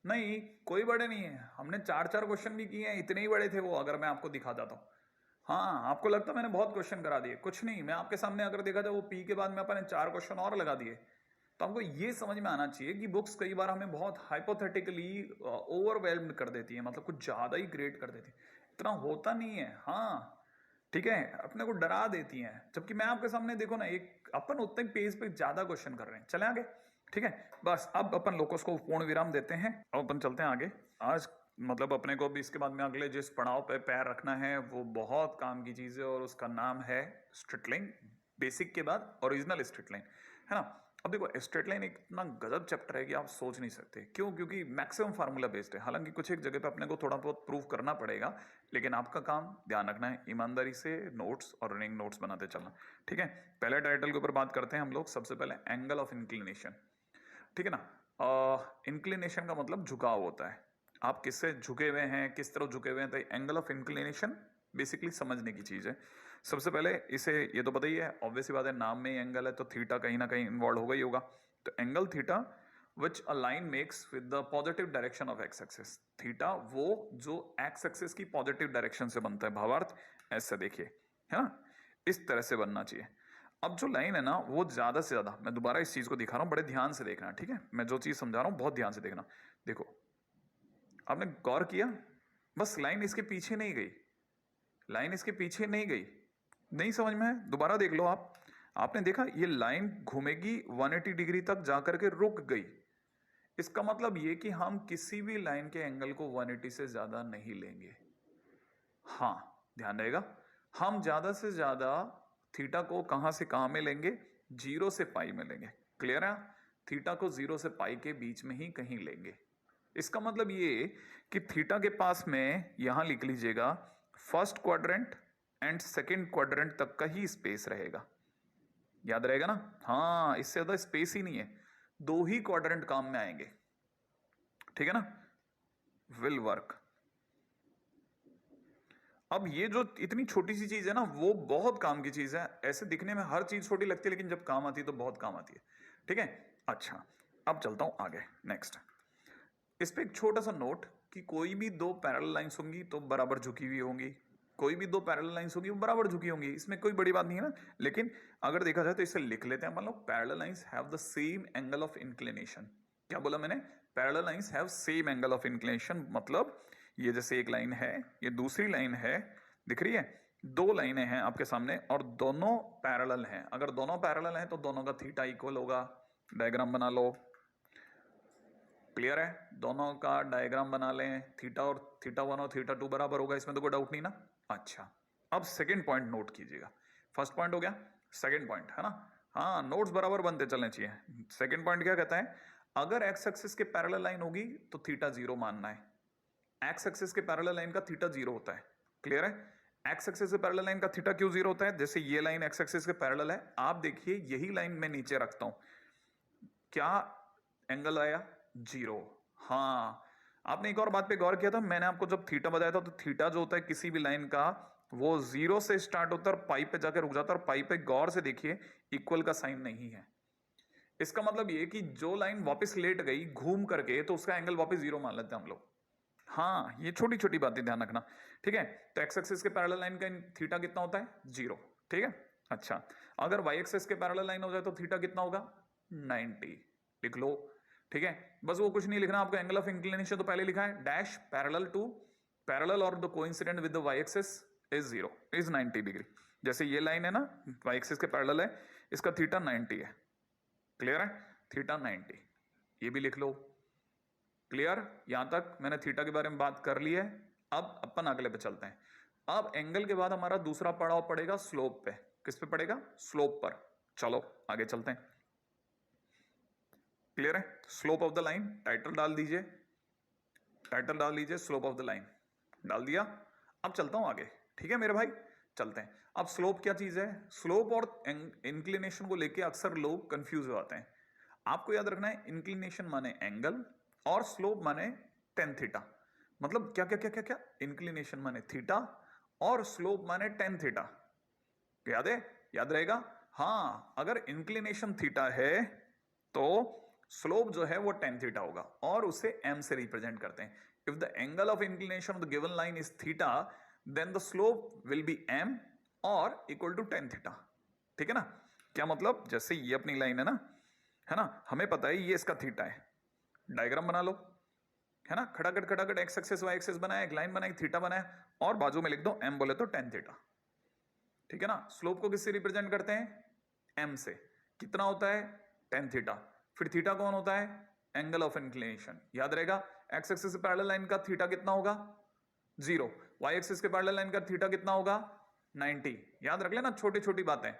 Speaker 1: नहीं, कोई बड़े नहीं है, हमने 4 क्वेश्चन भी किए हैं, इतने ही बड़े थे वो, अगर मैं आपको दिखाता तो। हाँ, आपको लगता मैंने बहुत क्वेश्चन करा दिए, कुछ नहीं। मैं आपके सामने अगर देखा था वो पी के बाद में अपन ने 4 क्वेश्चन और लगा दिए, तो हमको ये समझ में आना चाहिए कि बुक्स कई बार हमें बहुत हाइपोथेटिकली ओवरवेल्म्ड कर देती है, मतलब कुछ ज्यादा ही ग्रेड कर देती है। इतना होता नहीं है, हाँ, ठीक है? अपने को डरा देती हैं, जबकि मैं आपके सामने देखो ना, एक अपन उतने पेज पे ज्यादा क्वेश्चन कर रहे हैं। चले आगे, ठीक है? बस अब अपन लोगों को पूर्ण विराम देते हैं और अपन चलते हैं आगे। आज मतलब अपने को भी इसके बाद में अगले जिस पड़ाव पे पैर रखना है वो बहुत काम की चीज है, और उसका नाम है स्ट्रेट लाइन। बेसिक के बाद ओरिजिनल स्ट्रेट लाइन, है ना? अब देखो, स्ट्रेट लाइन एक इतना गजब चैप्टर है कि आप सोच नहीं सकते। क्यों? क्योंकि मैक्सिमम फार्मूला बेस्ड है। हालांकि कुछ एक जगह पे अपने को थोड़ा बहुत प्रूव करना पड़ेगा, लेकिन आपका काम ध्यान रखना है, ईमानदारी से नोट्स और रनिंग नोट्स बनाते चलना, ठीक है? पहले टाइटल के ऊपर बात करते हैं हम लोग। सबसे पहले एंगल ऑफ इंक्लिनेशन, ठीक है ना? इंक्लिनेशन का मतलब झुकाव होता है, आप किससे झुके हुए हैं, किस तरफ झुके हुए हैं, तो एंगल ऑफ इंक्लिनेशन बेसिकली समझने की चीज है। सबसे पहले इसे, ये तो पता ही है, ऑब्वियस बात है, नाम में ही एंगल है तो थीटा कहीं ना कहीं इन्वॉल्व होगा ही होगा। तो angle theta which a line makes with the positive direction of x axis. Theta वो जो एक्स एक्सिस की पॉजिटिव डायरेक्शन से बनता है, भावार्थ ऐसे देखिए, है ना? इस तरह से बनना चाहिए। अब जो लाइन है ना, वो ज्यादा से ज्यादा, मैं दोबारा इस चीज को दिखा रहा हूं, बड़े ध्यान से देखना, ठीक है? मैं जो चीज समझा रहा हूं बहुत ध्यान से देखना। देखो, आपने गौर किया, बस लाइन इसके पीछे नहीं गई, लाइन इसके पीछे नहीं गई, नहीं समझ में है? दोबारा देख लो आप, आपने देखा ये लाइन घूमेगी 180 डिग्री तक जाकर के रुक गई। इसका मतलब ये कि हम किसी भी लाइन के एंगल को 180 से ज्यादा नहीं लेंगे। हाँ, ध्यान रहेगा, हम ज्यादा से ज्यादा थीटा को कहां से कहां में लेंगे? 0 से पाई में लेंगे। क्लियर है? थीटा को 0 से पाई के बीच में ही कहीं लेंगे। इसका मतलब ये कि थीटा के पास में यहां लिख लीजिएगा, first quadrant and second quadrant तक का ही स्पेस रहेगा। याद रहेगा ना? हाँ, इससे ज्यादा स्पेस ही नहीं है, 2 ही क्वाड्रेंट काम में आएंगे, ठीक है ना? Will work. अब ये जो इतनी छोटी सी चीज है ना, वो बहुत काम की चीज है। ऐसे दिखने में हर चीज छोटी लगती है, लेकिन जब काम आती है तो बहुत काम आती है, ठीक है? अच्छा, अब चलता हूं आगे, नेक्स्ट। इस पे एक छोटा सा नोट कि कोई भी 2 पैरेलल लाइंस होंगी तो बराबर झुकी हुई होंगी, कोई भी 2 पैरेलल लाइंस होंगी वो बराबर झुकी होंगी, इसमें कोई बड़ी बात नहीं है ना। लेकिन अगर देखा जाए तो इसे लिख लेते हैं, मान लो parallel lines have the same angle of inclination. क्या बोला मैंने? Parallel lines have same angle of inclination, मतलब ये जैसे एक लाइन है, ये दूसरी लाइन है, दिख रही है? 2 लाइनें हैं आपके सामने और दोनों पैरेलल हैं। अगर दोनों पैरेलल हैं तो दोनों का थीटा इक्वल होगा। डायग्राम बना लो। क्लियर है? दोनों का डायग्राम बना लें, थीटा और थीटा 1 और थीटा 2 बराबर होगा, इसमें तो कोई डाउट नहीं ना। अच्छा, अब सेकंड पॉइंट नोट कीजिएगा। फर्स्ट पॉइंट हो गया, सेकंड पॉइंट, है ना? हाँ, नोट्स बराबर बनते चलने चाहिए। सेकंड पॉइंट क्या कहता है? अगर एक्स एक्सिस के पैरेलल लाइन होगी तो थीटा 0 मानना है। एक्स एक्सिस के पैरेलल लाइन का थीटा 0 होता है। क्लियर है? एक्स एक्सिस के पैरेलल लाइन का थीटा क्यों 0 होता है? जैसे ये लाइन एक्स एक्सिस के पैरेलल है, आप देखिए यही लाइन मैं नीचे रखता हूं, क्या एंगल आया? 0। हाँ, आपने एक और बात पे गौर किया था, मैंने आपको जब थीटा बताया था, तो थीटा जो होता है किसी भी लाइन का, वो 0 से स्टार्ट होता है और पाई पे जाकर रुक जाता है, और पाई पे गौर से देखिए इक्वल का साइन नहीं है। इसका मतलब ये कि जो लाइन वापस लेट गई घूम करके, तो उसका एंगल वापस 0 मान लेते हैं हम लोग। हाँ, ये छोटी छोटी बातें ध्यान रखना, ठीक है। तो एक्स एक्सिस के पैरेलल लाइन का थीटा कितना होता है? 0, ठीक है। अच्छा, अगर वाई एक्सिस के पैरेलल लाइन हो जाए तो थीटा कितना होगा? 90, लिख लो, ठीक है। बस वो कुछ नहीं लिखना आपको, एंगल ऑफ इंक्लिनेशन तो पहले लिखा है, डैश पैरेलल टू पैरेलल और the coincident with the y axis is 0 is 90 degree. जैसे ये लाइन है ना, वाई एक्सिस के पैरेलल है, इसका थीटा 90 है, क्लियर है, थीटा 90, ये भी लिख लो, क्लियर। यहां तक मैंने थीटा के बारे में बात कर ली है। अब अपन अगले पे चलते हैं। अब एंगल के बाद हमारा दूसरा पड़ाव पड़ेगा स्लोप पे। किस पे पड़ेगा? स्लोप पर। चलो आगे चलते हैं, क्लियर है। Slope of the line, title डाल दीजिए, टाइटल डाल दीजिए, स्लोप ऑफ द लाइन डाल दिया। अब चलता हूं आगे, ठीक है मेरे भाई, चलते हैं। अब स्लोप क्या चीज है? स्लोप और इंक्लिनेशन को लेके अक्सर लोग कंफ्यूज हो जाते हैं। आपको याद रखना है, इंक्लिनेशन माने एंगल और स्लोप माने टेन थीटा। मतलब क्या क्या क्या क्या क्या, इंक्लिनेशन माने थीटा और स्लोप माने टेन थीटा। याद है? याद रहेगा। हाँ, अगर इंक्लिनेशन थीटा है तो स्लोप जो है वो टेन थीटा होगा, और उसे m से रिप्रेजेंट करते हैं। If the angle of inclination of the given line is theta, then the slope will be m और इक्वल टू टेन थीटा, ठीक है ना। क्या मतलब? जैसे ये अपनी लाइन है ना, हमें पता है ये इसका थीटा है, डायग्राम बना लो, है ना, खटाखट खटाखट एक्स एक्सिस वाई एक्सिस बनाया, एक लाइन बनाई, थीटा बनाया, और बाजू में लिख दो m बोले तो टेन थीटा, ठीक है ना। स्लोप को किससे रिप्रेजेंट करते हैं? m से। कितना होता है? Tan theta. फिर थीटा कौन होता है? एंगल ऑफ इंक्लिनेशन, याद रहेगा। एक्स एक्सिस से पैरेलल लाइन का थीटा कितना होगा? 0। वाई एक्सिस के पैरेलल लाइन का थीटा कितना होगा? 90। याद रख लेना, छोटी छोटी बातें,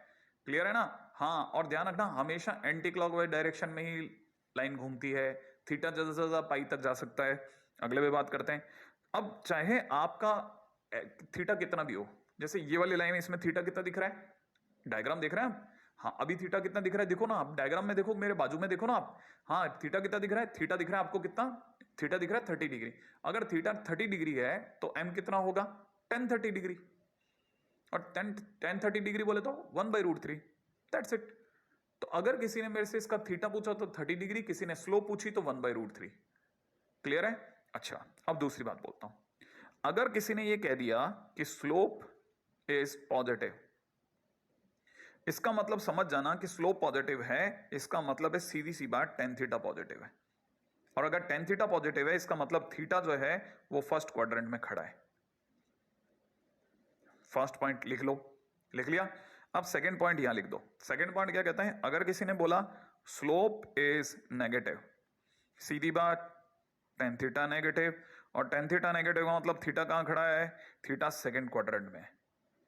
Speaker 1: क्लियर है ना। हाँ, और ध्यान रखना, हमेशा एंटी क्लॉकवाइज डायरेक्शन में ही लाइन घूमती है। थीटा ज्यादा से ज्यादा पाई तक जा सकता है। अगले पे बात करते हैं। अब चाहे आपका थीटा कितना भी हो, जैसे ये वाली लाइन है, इसमें थीटा कितना दिख रहा है? डायग्राम देख रहे हैं आप? हाँ, अभी थीटा कितना दिख रहा है? देखो ना आप डायग्राम में, देखो मेरे बाजू में, देखो ना आप। हाँ, थीटा कितना दिख रहा है? थीटा दिख रहा है आपको कितना? थीटा दिख रहा है 30 डिग्री। अगर थीटा 30 डिग्री है तो एम कितना होगा? 1030 डिग्री। और 1030 डिग्री बोले तो 1/√3, दैट्स इट। तो अगर किसी ने मेरे से इसका थीटा पूछा तो 30 डिग्री, किसी ने स्लोप पूछी तो 1/√3, क्लियर है। अच्छा, अब दूसरी बात बोलता हूं। अगर किसी ने यह कह दिया कि स्लोप इज पॉजिटिव, इसका मतलब समझ जाना कि स्लोप पॉजिटिव है, इसका मतलब है सीधी सी बात, टेन थीटा पॉजिटिव है। और अगर टेन थीटा पॉजिटिव है, इसका मतलब थीटा जो है वो फर्स्ट क्वाड्रेंट में खड़ा है। फर्स्ट पॉइंट लिख लो, लिख लिया। अब सेकंड पॉइंट यहां लिख दो। सेकंड पॉइंट क्या कहता है? अगर किसी ने बोला स्लोप इज नेगेटिव, सीधी बात, टेन थीटा नेगेटिव, और टेन थीटा नेगेटिव का मतलब थीटा कहां खड़ा है? थीटा सेकंड क्वाड्रेंट में।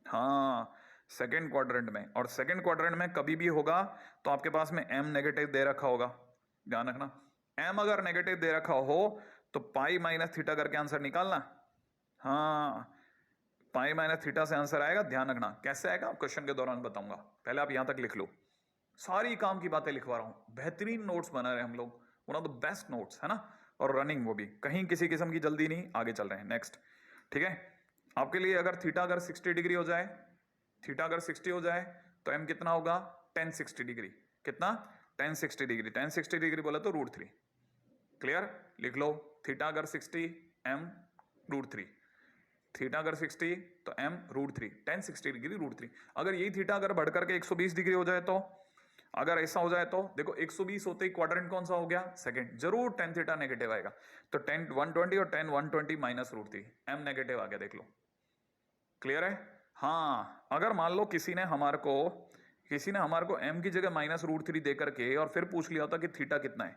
Speaker 1: हाँ, सेकंड क्वाड्रेंट में। और सेकंड क्वाड्रेंट में कभी भी होगा तो आपके पास में m नेगेटिव दे रखा होगा, ध्यान रखना। m अगर नेगेटिव दे रखा हो तो पाई माइनस थीटा करके आंसर निकालना। हाँ, पाई माइनस थीटा से आंसर आएगा, ध्यान रखना। कैसे आएगा क्वेश्चन के दौरान बताऊंगा, पहले आप यहां तक लिख लो। सारी काम की बातें लिखवा रहा हूं, बेहतरीन नोट्स बना रहे हैं हम लोग, one of the best notes, है ना। और रनिंग वो भी, कहीं किसी किस्म की जल्दी नहीं, आगे चल रहे हैं नेक्स्ट, ठीक है। आपके लिए अगर थीटा अगर 60 डिग्री हो जाए, थीटा अगर 60 हो जाए तो m कितना होगा? 1060 डिग्री। कितना? 1060 डिग्री। 1060 डिग्री बोला तो √3, क्लियर, लिख लो। थीटा अगर 60, m √3। थीटा अगर 60 तो m √3, 1060 डिग्री √3। अगर यही थीटा अगर बढ़कर के 120 डिग्री हो जाए, तो अगर ऐसा हो जाए तो देखो 120 होते ही क्वाड्रेंट कौन सा हो गया? सेकंड। जरूर टेन थीटा नेगेटिव आएगा, तो 10 120 और 10 120 माइनस √3, m नेगेटिव आ गया, देख लो, क्लियर है। हाँ, अगर मान लो किसी ने हमारे को m की जगह माइनस √3 दे करके और फिर पूछ लिया होता कि थीटा कितना है,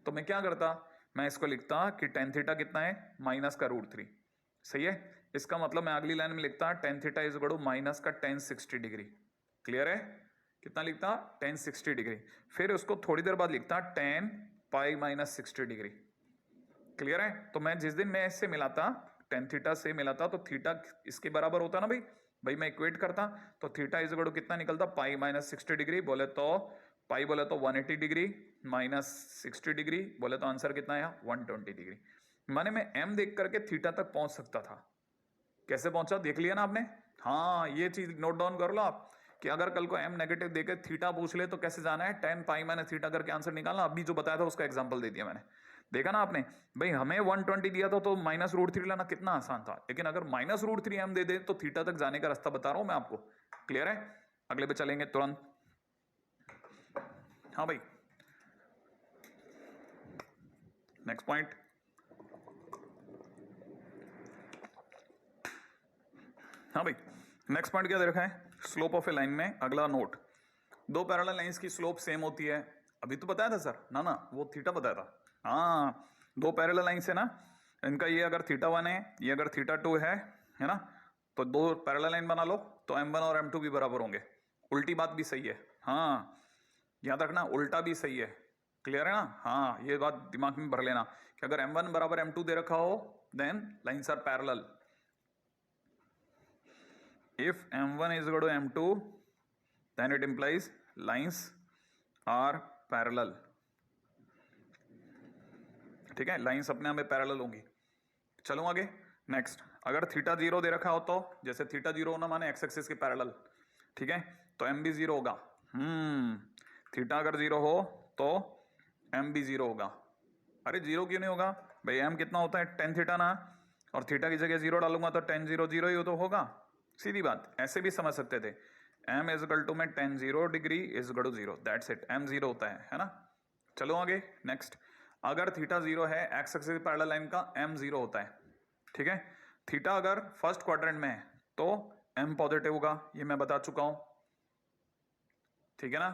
Speaker 1: तो मैं क्या करता? मैं इसको लिखता कि टेन थीटा कितना है? माइनस का √3, सही है। इसका मतलब मैं अगली लाइन में लिखता tan theta is equal to minus का 1060 डिग्री, क्लियर है। कितना लिखता? 1060 डिग्री। फिर उसको थोड़ी देर बाद लिखता 10 पाई माइनस 60 डिग्री, क्लियर है। तो मैं जिस दिन मैं इससे मिलाता, टेन थीटा से मिलाता, तो थीटा इसके बराबर होता ना भाई मैं इक्वेट करता, तो थीटा इज इक्वल टू कितना निकलता? पाई माइनस 60 डिग्री बोले तो, पाई बोले तो 180 डिग्री, -60 डिग्री, बोले तो आंसर कितना आया 120 डिग्री। माने मैं m देख करके थीटा तक पहुंच सकता था। कैसे पहुंचा देख लिया ना आपने। हाँ, ये चीज नोट डाउन कर लो आप कि अगर कल को m नेगेटिव देकर थीटा पूछ ले तो कैसे जाना है, tan पाई माइनस थीटा करके आंसर निकालना। अभी जो बताया था उसका एग्जांपल दे दिया मैंने, देखा ना आपने। भाई हमें 120 दिया था तो -√3 लाना कितना आसान था, लेकिन अगर -√3m दे दे तो थीटा तक जाने का रास्ता बता रहा हूं मैं आपको। क्लियर है? अगले पे चलेंगे तुरंत। हाँ भाई, नेक्स्ट पॉइंट। हाँ भाई, नेक्स्ट पॉइंट क्या दे रखा है, स्लोप ऑफ ए लाइन में। अगला नोट, दो पैरेलल लाइंस की स्लोप सेम होती है। अभी तो बताया था सर, ना ना वो थीटा बताया था। हाँ, दो पैरेलल लाइंस है ना, इनका ये अगर θ1 है, ये अगर θ2 है ना, तो दो पैरेलल लाइन बना लो तो m1 और m2 भी बराबर होंगे। उल्टी बात भी सही है, हाँ याद रखना, उल्टा भी सही है। क्लियर है ना? हाँ, ये बात दिमाग में भर लेना कि अगर m1 बराबर m2 दे रखा हो then lines are parallel. if m1 is equal to m2 then it implies lines are parallel। ठीक है, लाइंस अपने आप में पैरेलल होंगी। चलो आगे, नेक्स्ट, अगर θ0 दे रखा हो तो, जैसे θ0 होना माने x एक्सिस के पैरेलल, ठीक है, तो m भी 0 होगा। थीटा अगर 0 हो तो m भी 0 होगा। अरे 0 क्यों नहीं होगा भाई, m कितना होता है tan थीटा ना, और थीटा की जगह 0 डालूंगा तो tan 0 0 ही तो होगा। सीधी बात, ऐसे भी समझ सकते थे, m इज इक्वल टू में tan 0 degree is equal to 0, that's it, m 0 होता है ना। चलो आगे, नेक्स्ट, अगर थीटा 0 है, x एक्सिस पैरेलल लाइन का m 0 होता है, ठीक है। थीटा अगर फर्स्ट क्वाड्रेंट में है तो m पॉजिटिव होगा, ये मैं बता चुका हूं, ठीक है ना।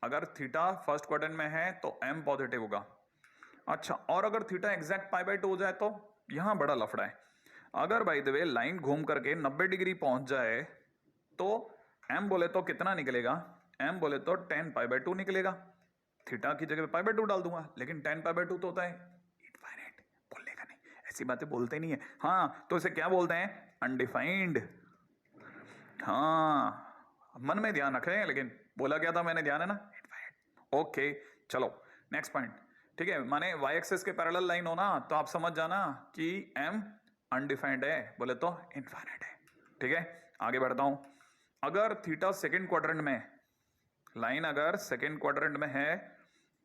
Speaker 1: अगर थीटा फर्स्ट क्वाड्रेंट में है तो m पॉजिटिव होगा। अच्छा, और अगर थीटा एग्जैक्ट π/2 हो जाए तो यहां बड़ा लफड़ा है। अगर बाय द वे लाइन घूम करके 90 डिग्री पहुंच जाए तो m बोले तो कितना निकलेगा, m बोले तो tan π/2 निकलेगा। थीटा की जगह π/2 डाल दूंगा, लेकिन tan π/2 तो होता है इनफाइनाइट, बोलने का नहीं, ऐसी बातें बोलते नहीं है। हाँ, तो इसे क्या बोलते हैं, अनडिफाइंड। हाँ, मन में ध्यान रख रहे हैं, लेकिन बोला क्या था मैंने, ध्यान है ना, इनफाइनाइट। ओके, चलो नेक्स्ट पॉइंट, ठीक है। माने y एक्सिस के पैरेलल लाइन हो ना, तो आप समझ जाना कि m अनडिफाइंड है, बोले तो इनफाइनाइट है। ठीक है, आगे बढ़ता हूं। अगर थीटा सेकंड क्वाड्रेंट में, लाइन अगर सेकंड क्वाड्रेंट में है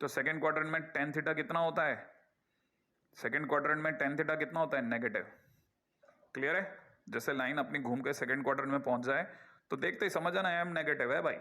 Speaker 1: तो सेकंड क्वाड्रेंट में tan थीटा कितना होता है, सेकंड क्वाड्रेंट में tan थीटा कितना होता है, नेगेटिव। क्लियर है? जैसे लाइन अपनी घूम के सेकंड क्वाड्रेंट में पहुंच जाए तो देखते ही समझ जाना m नेगेटिव है भाई।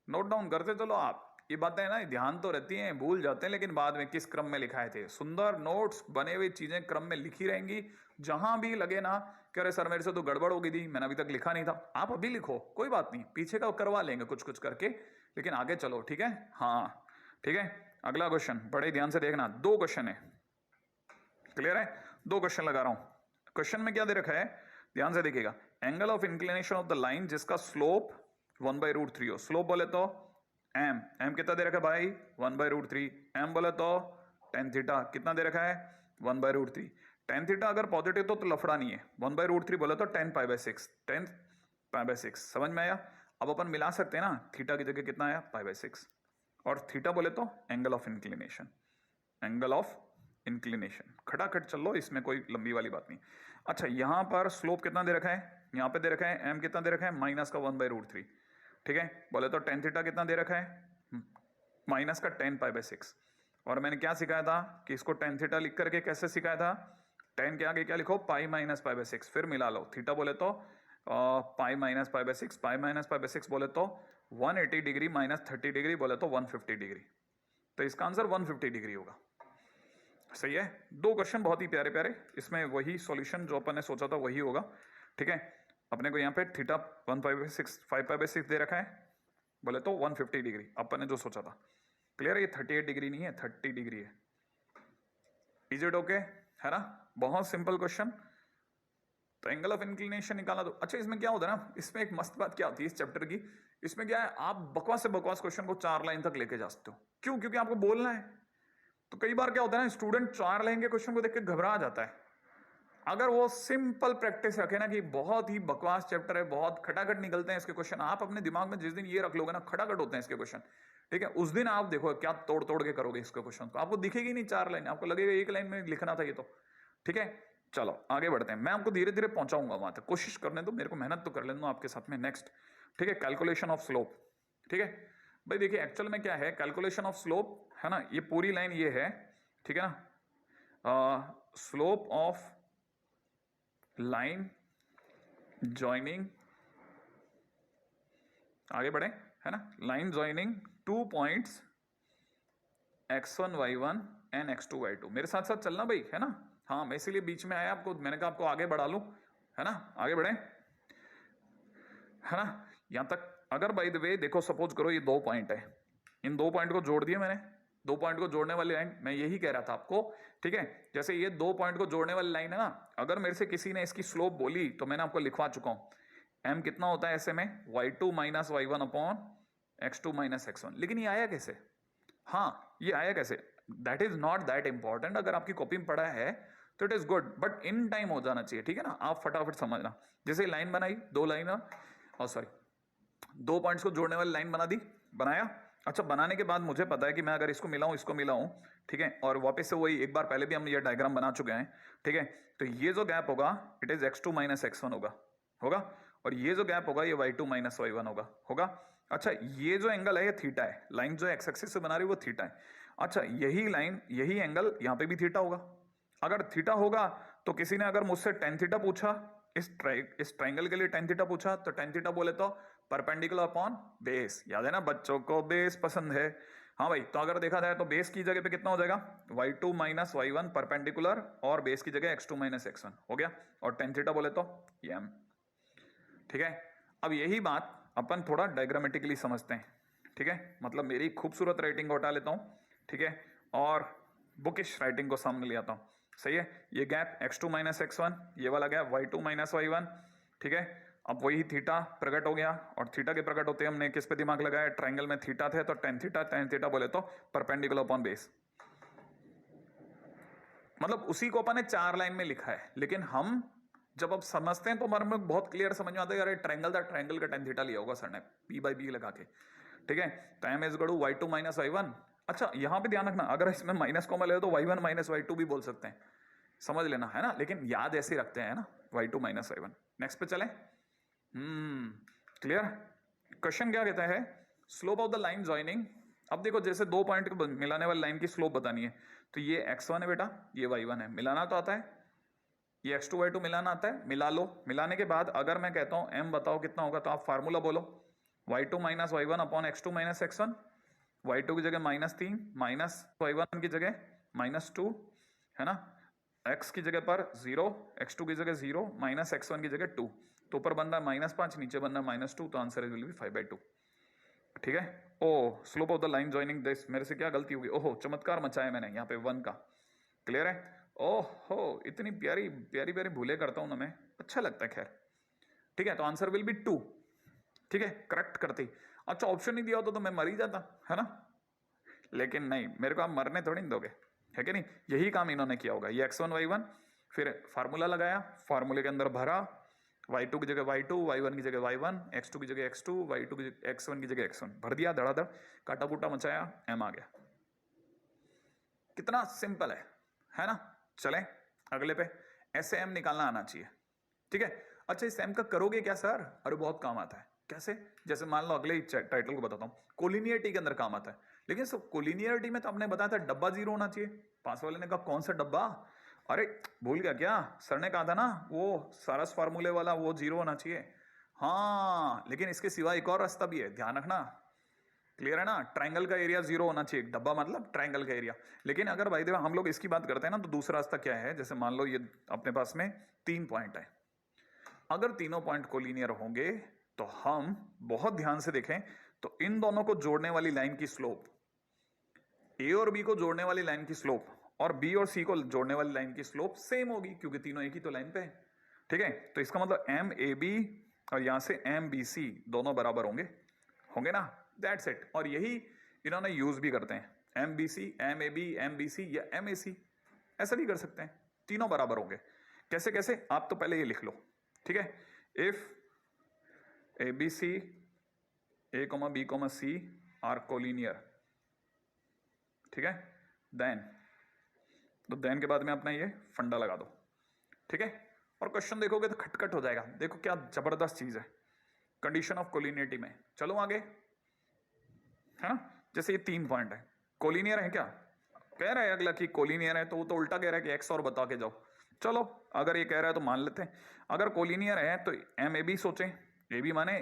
Speaker 1: नोट डाउन करते चलो आप, ये बातें ना ध्यान तो रहती हैं, भूल जाते हैं, लेकिन बाद में किस क्रम में लिखाए थे। सुंदर नोट्स बने हुए चीजें क्रम में लिखी रहेंगी, जहां भी लगे ना कि अरे सर मेरे से तो गड़बड़ हो गई थी, मैंने अभी तक लिखा नहीं था, आप अभी लिखो, कोई बात नहीं, पीछे का करवा लेंगे कुछ कुछ करके, लेकिन आगे चलो, ठीक है। हाँ ठीक है, अगला क्वेश्चन बड़े ध्यान से देखना, दो क्वेश्चन है, क्लियर है, दो क्वेश्चन लगा रहा हूं। क्वेश्चन में क्या दे रखा है, ध्यान से देखिएगा, angle of inclination of the line जिसका स्लोप 1/√3 हो। स्लोप बोले तो m कितना दे रखा है भाई, 1/√3। m बोले तो tan थीटा कितना दे रखा है, 1/√3। tan थीटा अगर पॉजिटिव तो लफड़ा नहीं है, 1/√3 बोले तो tan π/6, tan π/6, समझ में आया। अब अपन मिला सकते हैं ना, थीटा की जगह कितना आया, π/6, और थीटा बोले तो angle of inclination, angle of inclination, खटाखट चल लो, इसमें कोई लंबी वाली बात नहीं। अच्छा, यहां पर स्लोप कितना दे रखा है, यहां पे दे रखा है m कितना दे रखा है, माइनस का 1/√3, ठीक है। बोले तो tan थीटा कितना दे रखा है, माइनस का tan π/6, और मैंने क्या सिखाया था कि इसको tan थीटा लिख करके कैसे सिखाया था, tan के आगे क्या लिखो, पाई माइनस π/6, फिर मिला लो, थीटा बोले तो पाई माइनस π/6, पाई माइनस π/6 बोले तो 180 डिग्री माइनस 30 डिग्री बोले तो 150 डिग्री, तो इसका आंसर 150 डिग्री होगा। सही है, दो क्वेश्चन बहुत ही प्यारे प्यारे, इसमें वही सॉल्यूशन जो अपन ने सोचा था वही होगा, ठीक है। अपने को यहाँ पे थीटा 5/6 दे रखा है, बोले तो 150 डिग्री अपन ने जो सोचा था। क्लियर है, ये 38 डिग्री नहीं है, 30 डिग्री है। इज इट ओके, है ना, बहुत सिंपल क्वेश्चन। तो एंगल ऑफ इंक्लिनेशन निकालना। तो अच्छा, इसमें क्या होता है ना, इसमें एक मस्त बात क्या होती है इस चैप्टर की, इसमें क्या है, आप बकवास से बकवास क्वेश्चन को 4 लाइन तक लेके जा सकते हो। क्यों? क्योंकि आपको बोलना है। तो कई बार क्या होता है ना, स्टूडेंट 4 लाइन के क्वेश्चन को देख के घबरा जाता है, अगर वो सिंपल प्रैक्टिस रखे ना कि बहुत ही बकवास चैप्टर है, बहुत खटाखट निकलते हैं इसके क्वेश्चन, आप अपने दिमाग में जिस दिन ये रख लोगे ना खटाखट होते हैं इसके क्वेश्चन, ठीक है, उस दिन आप देखो क्या तोड़ तोड़ के करोगे इसके क्वेश्चन को, आपको दिखेगी नहीं 4 लाइन, आपको लगेगा 1 लाइन में लिखना था ये तो। ठीक है, चलो आगे बढ़ते हैं, मैं आपको धीरे धीरे पहुंचाऊंगा वहां तक, कोशिश करने दो मेरे को, मेहनत तो कर लेने दो आपके साथ में। नेक्स्ट, ठीक है, कैलकुलेशन ऑफ स्लोप। ठीक है भाई, देखिए एक्चुअल में क्या है कैलकुलेशन ऑफ स्लोप, है ना, ये पूरी लाइन ये है, ठीक है ना, स्लोप ऑफ लाइन ज्वाइनिंग, आगे बढ़े, है ना, line joining 2 points x1 y1 and x2 y2, मेरे साथ साथ चलना भाई, है ना, हाँ मैं इसीलिए बीच में आया आपको, मैंने कहा आपको आगे बढ़ा लूं, है ना, आगे बढ़े, है ना, यहां तक। अगर बाय द वे देखो, सपोज करो ये 2 पॉइंट है, इन 2 पॉइंट को जोड़ दिए मैंने, 2 पॉइंट को जोड़ने वाली लाइन, मैं यही कह रहा था आपको, ठीक है, जैसे ये 2 पॉइंट को जोड़ने वाली लाइन है ना, अगर मेरे से किसी ने इसकी स्लोप बोली तो मैंने आपको लिखवा चुका हूं, m कितना होता है ऐसे में y2 minus y1 upon x2 minus x1, लेकिन ये आया कैसे, हाँ ये आया कैसे, that is not that important, अगर आपकी कॉपी में पढ़ा है तो it is good, but in time हो जाना चाहिए, ठीक है ना, आप फटाफट समझना। जैसे लाइन बनाई, 2 लाइन, और सॉरी 2 पॉइंट्स को जोड़ने वाली लाइन बना दी, बनाया, अच्छा बनाने के बाद मुझे पता है कि मैं अगर इसको मिलाऊं इसको मिलाऊं, ठीक है, और वापस से वही एक बार पहले भी हम ये डायग्राम बना चुके हैं, ठीक है, तो ये जो गैप होगा it is x2 minus x1 होगा, होगा, और ये जो गैप होगा ये y2 माइनस y1 होगा, होगा। अच्छा ये जो एंगल है ये थीटा है, लाइन जो एक्स एक्सिस से बना रही है वो थीटा है, अच्छा यही लाइन यही एंगल यहाँ पे भी थीटा होगा, अगर थीटा होगा तो किसी ने अगर मुझसे टेन थीटा पूछा, इस ट्राइंगल के लिए टेन थीटा पूछा, तो टेन थीटा बोले तो परपेंडिकुलर अपॉन बेस, याद है ना बच्चों को बेस पसंद है, हाँ भाई, तो अगर देखा जाए तो बेस की जगह पे कितना हो जाएगा y2 माइनस y1 परपेंडिकुलर, और बेस की जगह x2 माइनस x1 हो गया, और टेन थीटा बोले तो ये m, ठीक है। अब यही बात अपन थोड़ा डायग्रामेटिकली समझते हैं, ठीक है, मतलब मेरी खूबसूरत राइटिंग को हटा लेता हूं, ठीक है, और बुकिश राइटिंग को सामने ले आता हूं, सही है, ये गैप x2 माइनस x1, ये वाला गैप y2 माइनस y1, ठीक है, अब वही थीटा प्रकट हो गया, और थीटा के प्रकट होते हमने किस पे दिमाग लगाया, ट्राइंगल में थीटा थे तो टेन थीटा बोले तो परपेंडिकुलर अपॉन बेस, मतलब उसी को अपन ने 4 लाइन में लिखा है, लेकिन हम जब अब समझते हैं तो हमारे में बहुत क्लियर समझ में आता है, अरे ट्राइंगल का टेन थीटा लिया होगा सर ने p बाई बी लगा के, ठीक है, तो M is गड़ू y2 minus y1, अच्छा यहां पे ध्यान रखना अगर इसमें माइनस कॉमा ले तो y1 माइनस y2 भी बोल सकते हैं, समझ लेना, है ना, लेकिन याद ऐसे रखते हैं ना, y2 माइनस y1। नेक्स्ट पे चले, क्लियर, क्वेश्चन क्या कहता है, slope of the line joining, अब देखो जैसे 2 पॉइंट को मिलाने वाली लाइन की स्लोप बतानी है, तो ये x1 है बेटा, ये y1 है, मिलाना तो आता है, ये x2 y2 मिलाना आता है, मिला लो, मिलाने के बाद अगर मैं कहता हूं m बताओ कितना होगा, तो आप फार्मूला बोलो, y2 minus y1 upon x2 minus x1, y2 की जगह -3 माइनस y1 की जगह -2, है ना, x की जगह पर 0, x2 की जगह 0, माइनस x1 की जगह 2, तो ऊपर बन रहा है -5, नीचे बन रहा है -2, तो आंसर विल बी 5/2, ठीक है। Oh slope of the line joining this, मेरे से क्या गलती होगी, ओहो चमत्कार मचाया मैंने यहाँ पे 1 का, क्लियर है, ओहो इतनी प्यारी प्यारी प्यारी भूले करता हूं ना मैं, अच्छा लगता है, खैर ठीक है, तो आंसर विल बी 2, ठीक है, करेक्ट करते ही, अच्छा ऑप्शन नहीं दिया होता तो मैं मर ही जाता, है ना, लेकिन नहीं, मेरे को आप मरने थोड़ी नहीं दोगे, है कि नहीं, यही काम इन्होंने किया होगा, ये x1 y1, फिर फार्मूला लगाया, फार्मूले के अंदर भरा, y2 की जगह y2, y1 की जगह y1, x2 की जगह x2, y2 की जगह x1 की जगह x1 भर दिया, धड़ाधड़ काटा बूटा मचाया, m आ गया, कितना सिंपल है ना। चले अगले पे, ऐसे m निकालना आना चाहिए, ठीक है, अच्छा इस m का करोगे क्या सर, अरे बहुत काम आता है, कैसे, जैसे मान लो अगले टाइटल को बताता हूं, कोलिनियरिटी के अंदर काम आता है, लेकिन सब कोलिनियरिटी में तो आपने बताया था डब्बा 0 होना चाहिए, पास वाले ने कहा कौन सा डब्बा, अरे भूल गया क्या, सर ने कहा था ना वो सारस फार्मूले वाला वो 0 होना चाहिए, हाँ लेकिन इसके सिवा एक और रास्ता भी है, ध्यान रखना, क्लियर है ना, ट्राइंगल का एरिया 0 होना चाहिए, डब्बा मतलब ट्राइंगल का एरिया, लेकिन अगर भाई देवा हम लोग इसकी बात करते हैं ना, तो दूसरा रास्ता क्या है, जैसे मान लो ये अपने पास में 3 पॉइंट है, अगर तीनों पॉइंट कोलिनियर होंगे तो हम बहुत ध्यान से देखें तो इन दोनों को जोड़ने वाली लाइन की स्लोप, ए और बी को जोड़ने वाली लाइन की स्लोप और बी और सी को जोड़ने वाली लाइन की स्लोप सेम होगी, क्योंकि तीनों एक ही तो लाइन पे है, ठीक है, तो इसका मतलब एम ए बी और यहां से एम बी सी दोनों बराबर होंगे, होंगे ना, दैट्स इट, और यही इन्होंने यूज भी करते हैं, M B C M A B M B C या एम ए सी, ऐसा भी कर सकते हैं, तीनों बराबर होंगे, कैसे कैसे, आप तो पहले ये लिख लो, ठीक है। If ABC A, B, C are collinear, ठीक है, देन, तो देन के बाद में अपना ये फंडा लगा दो, ठीक है। और क्वेश्चन देखोगे तो खटखट हो जाएगा, देखो क्या जबरदस्त चीज है कंडीशन ऑफ कोलिनियरिटी में। चलो आगे, है ना, जैसे ये 3 पॉइंट है, कोलिनियर है क्या, कह रहा है अगला कि कोलिनियर है, तो वो तो उल्टा कह रहा है कि एक्स और बता के जाओ। चलो अगर ये कह रहा है तो मान लेते हैं, अगर कोलिनियर है तो एम ए बी सोचें, ए बी माने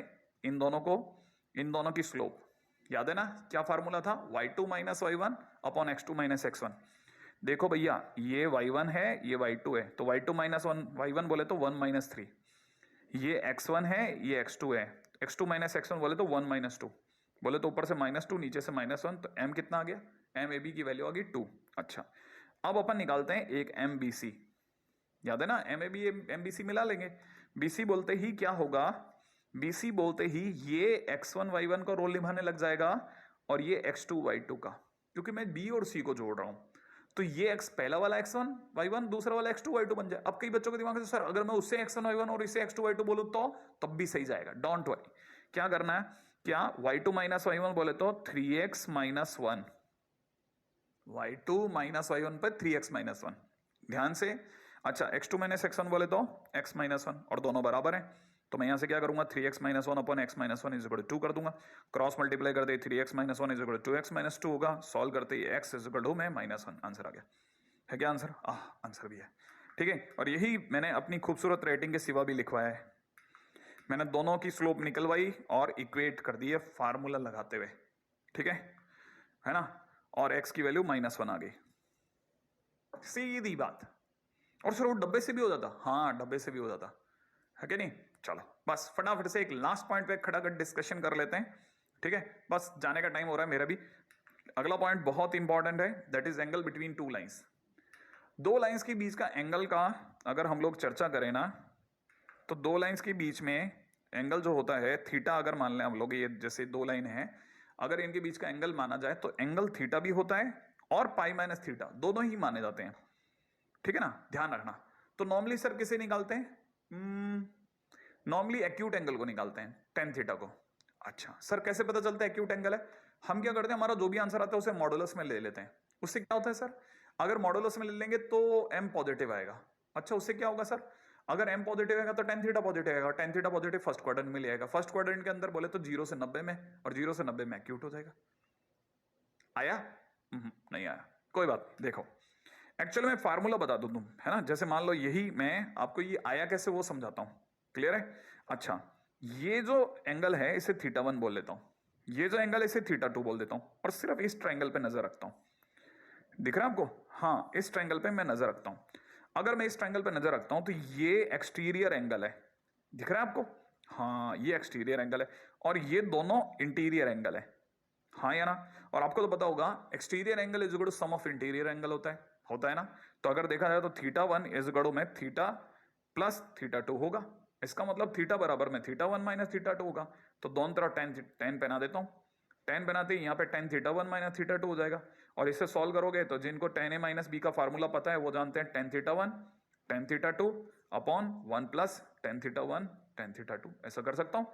Speaker 1: इन दोनों की स्लोप, याद है ना क्या फार्मूला था, y2 minus y1 upon x2 minus x1। देखो भैया ये y1 है ये y2 है, तो y2 माइनस y1 बोले तो 1 माइनस 3, ये x1 है ये x2 है, x2 माइनस x1 बोले तो 1 माइनस 2, बोले तो ऊपर से -2 नीचे से -1, तो m कितना आ गया, एम ए बी की वैल्यू आ गई 2। अच्छा अब अपन निकालते हैं एक एम बी सी, याद है ना M A B M B C मिला लेंगे। BC बोलते ही क्या होगा, BC बोलते ही ये x1 y1 का रोल निभाने लग जाएगा और ये x2 y2 का, क्योंकि मैं B और C को जोड़ रहा हूं, तो ये x पहला वाला x1 y1 दूसरा वाला x2 y2 बन जाए। अब कई बच्चों के दिमाग में सर अगर मैं उससे x1 y1 और इसे x2 y2 बोलूं तो तब भी सही जाएगा, डोंट वरी। क्या करना है, क्या y2 माइनस y1 बोले तो 3x minus 1, y2 minus y1 पर 3x माइनस 1, ध्यान से। अच्छा x2 माइनस x1 बोले तो x माइनस 1, और दोनों बराबर हैं, तो मैं यहां से क्या करूंगा 3x minus 1 upon x minus 1 is equal to 2 कर दूंगा, क्रॉस मल्टीप्लाई करते 3x minus 1 is equal to 2x minus 2 होगा, सॉल्व करते ही x इज इक्वल टू में -1, आंसर आ गया है क्या आंसर, आंसर भी है, ठीक है। और यही मैंने अपनी खूबसूरत रेटिंग के सिवा भी लिखवाया है, मैंने दोनों की स्लोप निकलवाई और इक्वेट कर दी है फार्मूला लगाते हुए, ठीक है ना, और x की वैल्यू -1 आ गई, सीधी बात। और सर वो डब्बे से भी हो जाता, हाँ डब्बे से भी हो जाता है कि नहीं। चलो बस फटाफट से एक लास्ट पॉइंट पे खड़ाखट डिस्कशन कर लेते हैं, ठीक है, बस जाने का टाइम हो रहा है मेरा भी। अगला पॉइंट बहुत इंपॉर्टेंट है, that is angle between two lines. दो लाइंस के बीच का एंगल का अगर हम लोग चर्चा करें ना, तो दो लाइंस के बीच में एंगल जो होता है थीटा, अगर मान लें हम लोग ये जैसे दो लाइन है, अगर इनके बीच का एंगल माना जाए तो एंगल थीटा भी होता है और पाई माइनस थीटा दोनों ही माने जाते हैं, ठीक है ना, ध्यान रखना। तो नॉर्मली सर किसे निकालते हैं, नॉर्मली एक्यूट एंगल को निकालते हैं, टेन थीटा को। अच्छा सर कैसे पता चलता है एक्यूट एंगल है, हम क्या करते हैं हमारा जो भी आंसर आता है उसे मॉडुलस में ले लेते हैं। उससे क्या होता है सर, अगर मॉडुलस में ले लेंगे तो m पॉजिटिव आएगा। अच्छा उससे क्या होगा सर, अगर m पॉजिटिव आएगा तो टेन थीटा पॉजिटिव आएगा, tan theta positive first quadrant में ले आएगा, फर्स्ट क्वाड्रेंट के अंदर बोले तो 0 से 90 में, और 0 से 90 में एक्यूट हो जाएगा। आया नहीं आया, कोई बात, देखो एक्चुअली मैं फार्मूला बता दूं तुम, है ना, जैसे मान लो यही मैं आपको ये आया कैसे वो समझाता हूं, क्लियर है। अच्छा ये जो एंगल है इसे θ1 बोल लेता हूं, ये जो एंगल है इसे θ2 बोल देता हूं, और सिर्फ इस ट्रायंगल पे नजर रखता हूं, दिख रहा है आपको, हाँ इस ट्रायंगल पे मैं नजर रखता हूं। अगर मैं इस ट्रायंगल पे नजर रखता हूं तो ये एक्सटीरियर एंगल है, दिख रहा है आपको, हाँ ये एक्सटीरियर एंगल है, और ये दोनों इंटीरियर एंगल है, हाँ या ना। और आपको तो पता होगा exterior angle is equal to sum of interior angle होता है ना। तो अगर देखा जाए तो θ1 इज इक्वल टू में थीटा प्लस θ2 होगा, इसका मतलब थीटा बराबर में θ1 माइनस θ2 होगा। तो दोनों तरफ टेन पहना देता हूं, टेन बनाते ही यहाँ पे टेन θ1 माइनस θ2 हो जाएगा। और इसे सॉल्व करोगे तो जिनको tan a माइनस बी का फार्मूला पता है वो जानते हैं tan θ1 tan θ2 upon 1 plus tan θ1 tan θ2, ऐसा कर सकता हूं।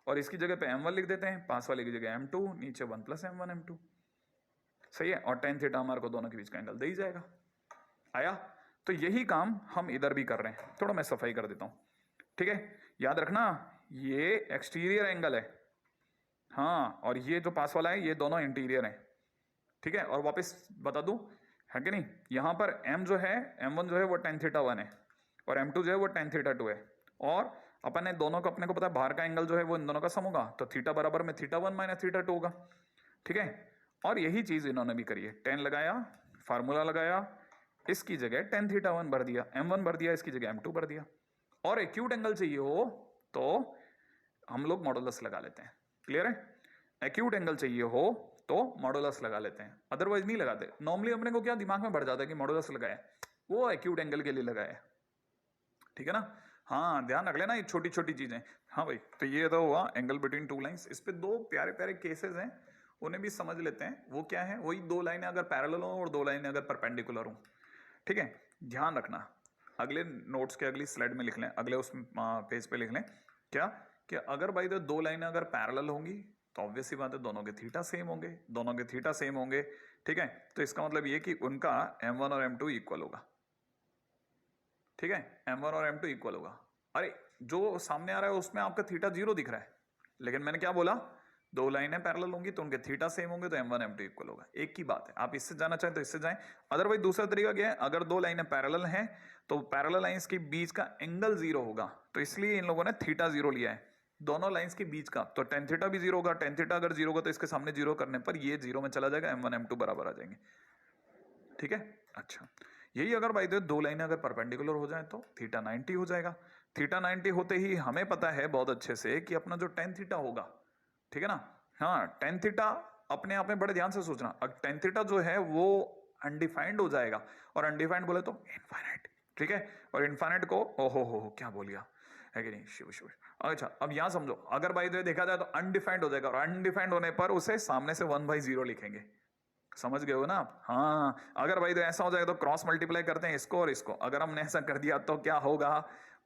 Speaker 1: और इसकी जगह पे m1 लिख देते हैं, पास वाले की जगह m2, नीचे 1 प्लस m1 m2, सही है। और tan थीटा हमारे को दोनों के बीच का एंगल दे ही जाएगा। आया, तो यही काम हम इधर भी कर रहे हैं, थोड़ा मैं सफाई कर देता हूं, ठीक है। याद रखना ये एक्सटीरियर एंगल है, हाँ, और ये जो पास वाला है ये दोनों इंटीरियर हैं, ठीक है। और वापस बता दूं, है कि नहीं, यहां पर m जो है m1 जो है वो tan θ1 है, और m2 जो है वो tan θ2 है, और अपन ने दोनों को, अपने को पता है बाहर का एंगल जो है वो इन दोनों का सम होगा, तो थीटा बराबर में θ1 माइनस θ2 होगा, ठीक है। और यही चीज इन्होंने भी करी है, टेन लगाया, फार्मूला लगाया, इसकी जगह tan θ1 भर दिया, m1 भर दिया, इसकी जगह m2 भर दिया। और एक्यूट एंगल चाहिए हो तो हम लोग मॉडुलस लगा लेते हैं, क्लियर है। एक्यूट एंगल चाहिए हो तो मॉडुलस लगा लेते हैं, अदरवाइज नहीं लगाते। नॉर्मली अपने को क्या दिमाग में बढ़ जाता है कि मॉडुलस लगाया, वो एक्यूट एंगल के लिए लगाया, ठीक है ना। हाँ ध्यान रख लेना ये छोटी छोटी चीजें। हाँ भाई, तो ये तो हुआ एंगल बिटवीन टू लाइंस। इस पे दो प्यारे प्यारे केसेस हैं, उन्हें भी समझ लेते हैं। वो क्या है, वही दो लाइनें अगर पैरेलल हो और दो लाइनें अगर परपेंडिकुलर हो, ठीक है, ध्यान रखना। अगले नोट्स के अगली स्लाइड में लिख लें, अगले उस पेज पे लिख लें क्या कि अगर भाई तो दो लाइनें अगर पैरेलल होंगी तो ऑब्वियस सी बात है दोनों के थीटा सेम होंगे, दोनों के थीटा सेम होंगे, ठीक है। तो इसका मतलब ये कि उनका m1 और m2 इक्वल होगा, ठीक है, m1 और m2 इक्वल होगा। अरे जो सामने आ रहा है उसमें आपका थीटा 0 दिख रहा है, लेकिन मैंने क्या बोला, दो लाइनें पैरेलल होंगी तो उनके थीटा सेम होंगे तो m1 m2 इक्वल होगा। एक ही बात है, आप इससे जाना चाहें तो इससे जाएं, अदरवाइज दूसरा तरीका क्या है, अगर दो लाइनें पैरेलल हैं तो पैरेलल लाइंस के बीच का एंगल 0 होगा, तो इसलिए इन लोगों ने थीटा 0 लिया है दोनों लाइंस के बीच का। तो टेन थीटा भी 0 होगा, टेन थीटा अगर 0 होगा तो इसके सामने 0 करने पर ये 0 में चला जाएगा, m1 m2 बराबर आ जाएंगे, ठीक है। अच्छा, यही अगर भाई दो लाइनें अगर परपेंडिकुलर हो जाए तो थीटा 90 हो जाएगा। थीटा 90 होते ही हमें पता है बहुत अच्छे से कि अपना जो टेन थीटा होगा, ठीक है ना, हाँ टेन थीटा अपने आप में बड़े ध्यान से सोचना, अब टेन थीटा जो है वो अनडिफाइंड हो जाएगा, और अनडिफाइंड बोले तो इनफाइनाइट, ठीक है। और इनफाइनाइट को ओहो हो क्या बोल गया है कि नहीं, शिव शिव। अच्छा अब यहां समझो, अगर भाई देखा जाए तो अनडिफाइंड हो जाएगा, और अनडिफाइंड होने पर उसे सामने से 1/0 लिखेंगे, समझ गए हो ना आप, हाँ। अगर भाई तो ऐसा हो जाएगा तो क्रॉस मल्टीप्लाई करते हैं इसको और इसको, अगर हमने ऐसा कर दिया तो क्या होगा,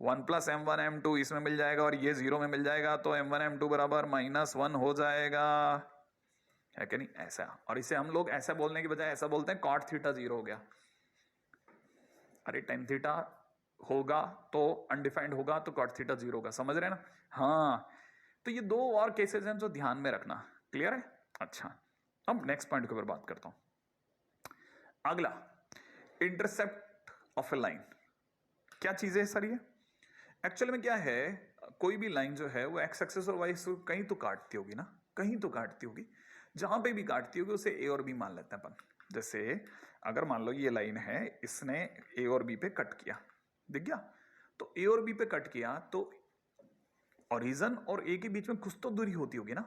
Speaker 1: 1 + m1 m2 इसमें मिल जाएगा और ये 0 में मिल जाएगा, तो m1 m2 बराबर -1 हो जाएगा, है कि नहीं, ऐसा। और इसे हम लोग ऐसा बोलने की बजाय ऐसा बोलते हैं cot थीटा 0 हो गया। अरे टेन थीटा होगा तो अनडिफाइंड होगा तो cot थीटा 0 होगा, समझ रहे हैं ना, हाँ। तो ये दो और केसेस हैं जो ध्यान में रखना, क्लियर है। अच्छा अब नेक्स्ट पॉइंट के ऊपर बात करता हूं, अगला इंटरसेप्ट ऑफ ए लाइन। क्या चीज है सर ये, एक्चुअल में क्या है, कोई भी लाइन जो है वो एक्स एक्सिस और वाई एक्सिस कहीं तो काटती होगी ना, कहीं तो काटती होगी, जहां पे भी काटती होगी उसे ए और बी मान लेते हैं अपन। जैसे अगर मान लो ये लाइन है, इसने ए और बी पे कट किया, दिख गया, तो ए और बी पे कट किया तो ओरिजिन और ए के बीच में कुछ तो दूरी होती होगी ना,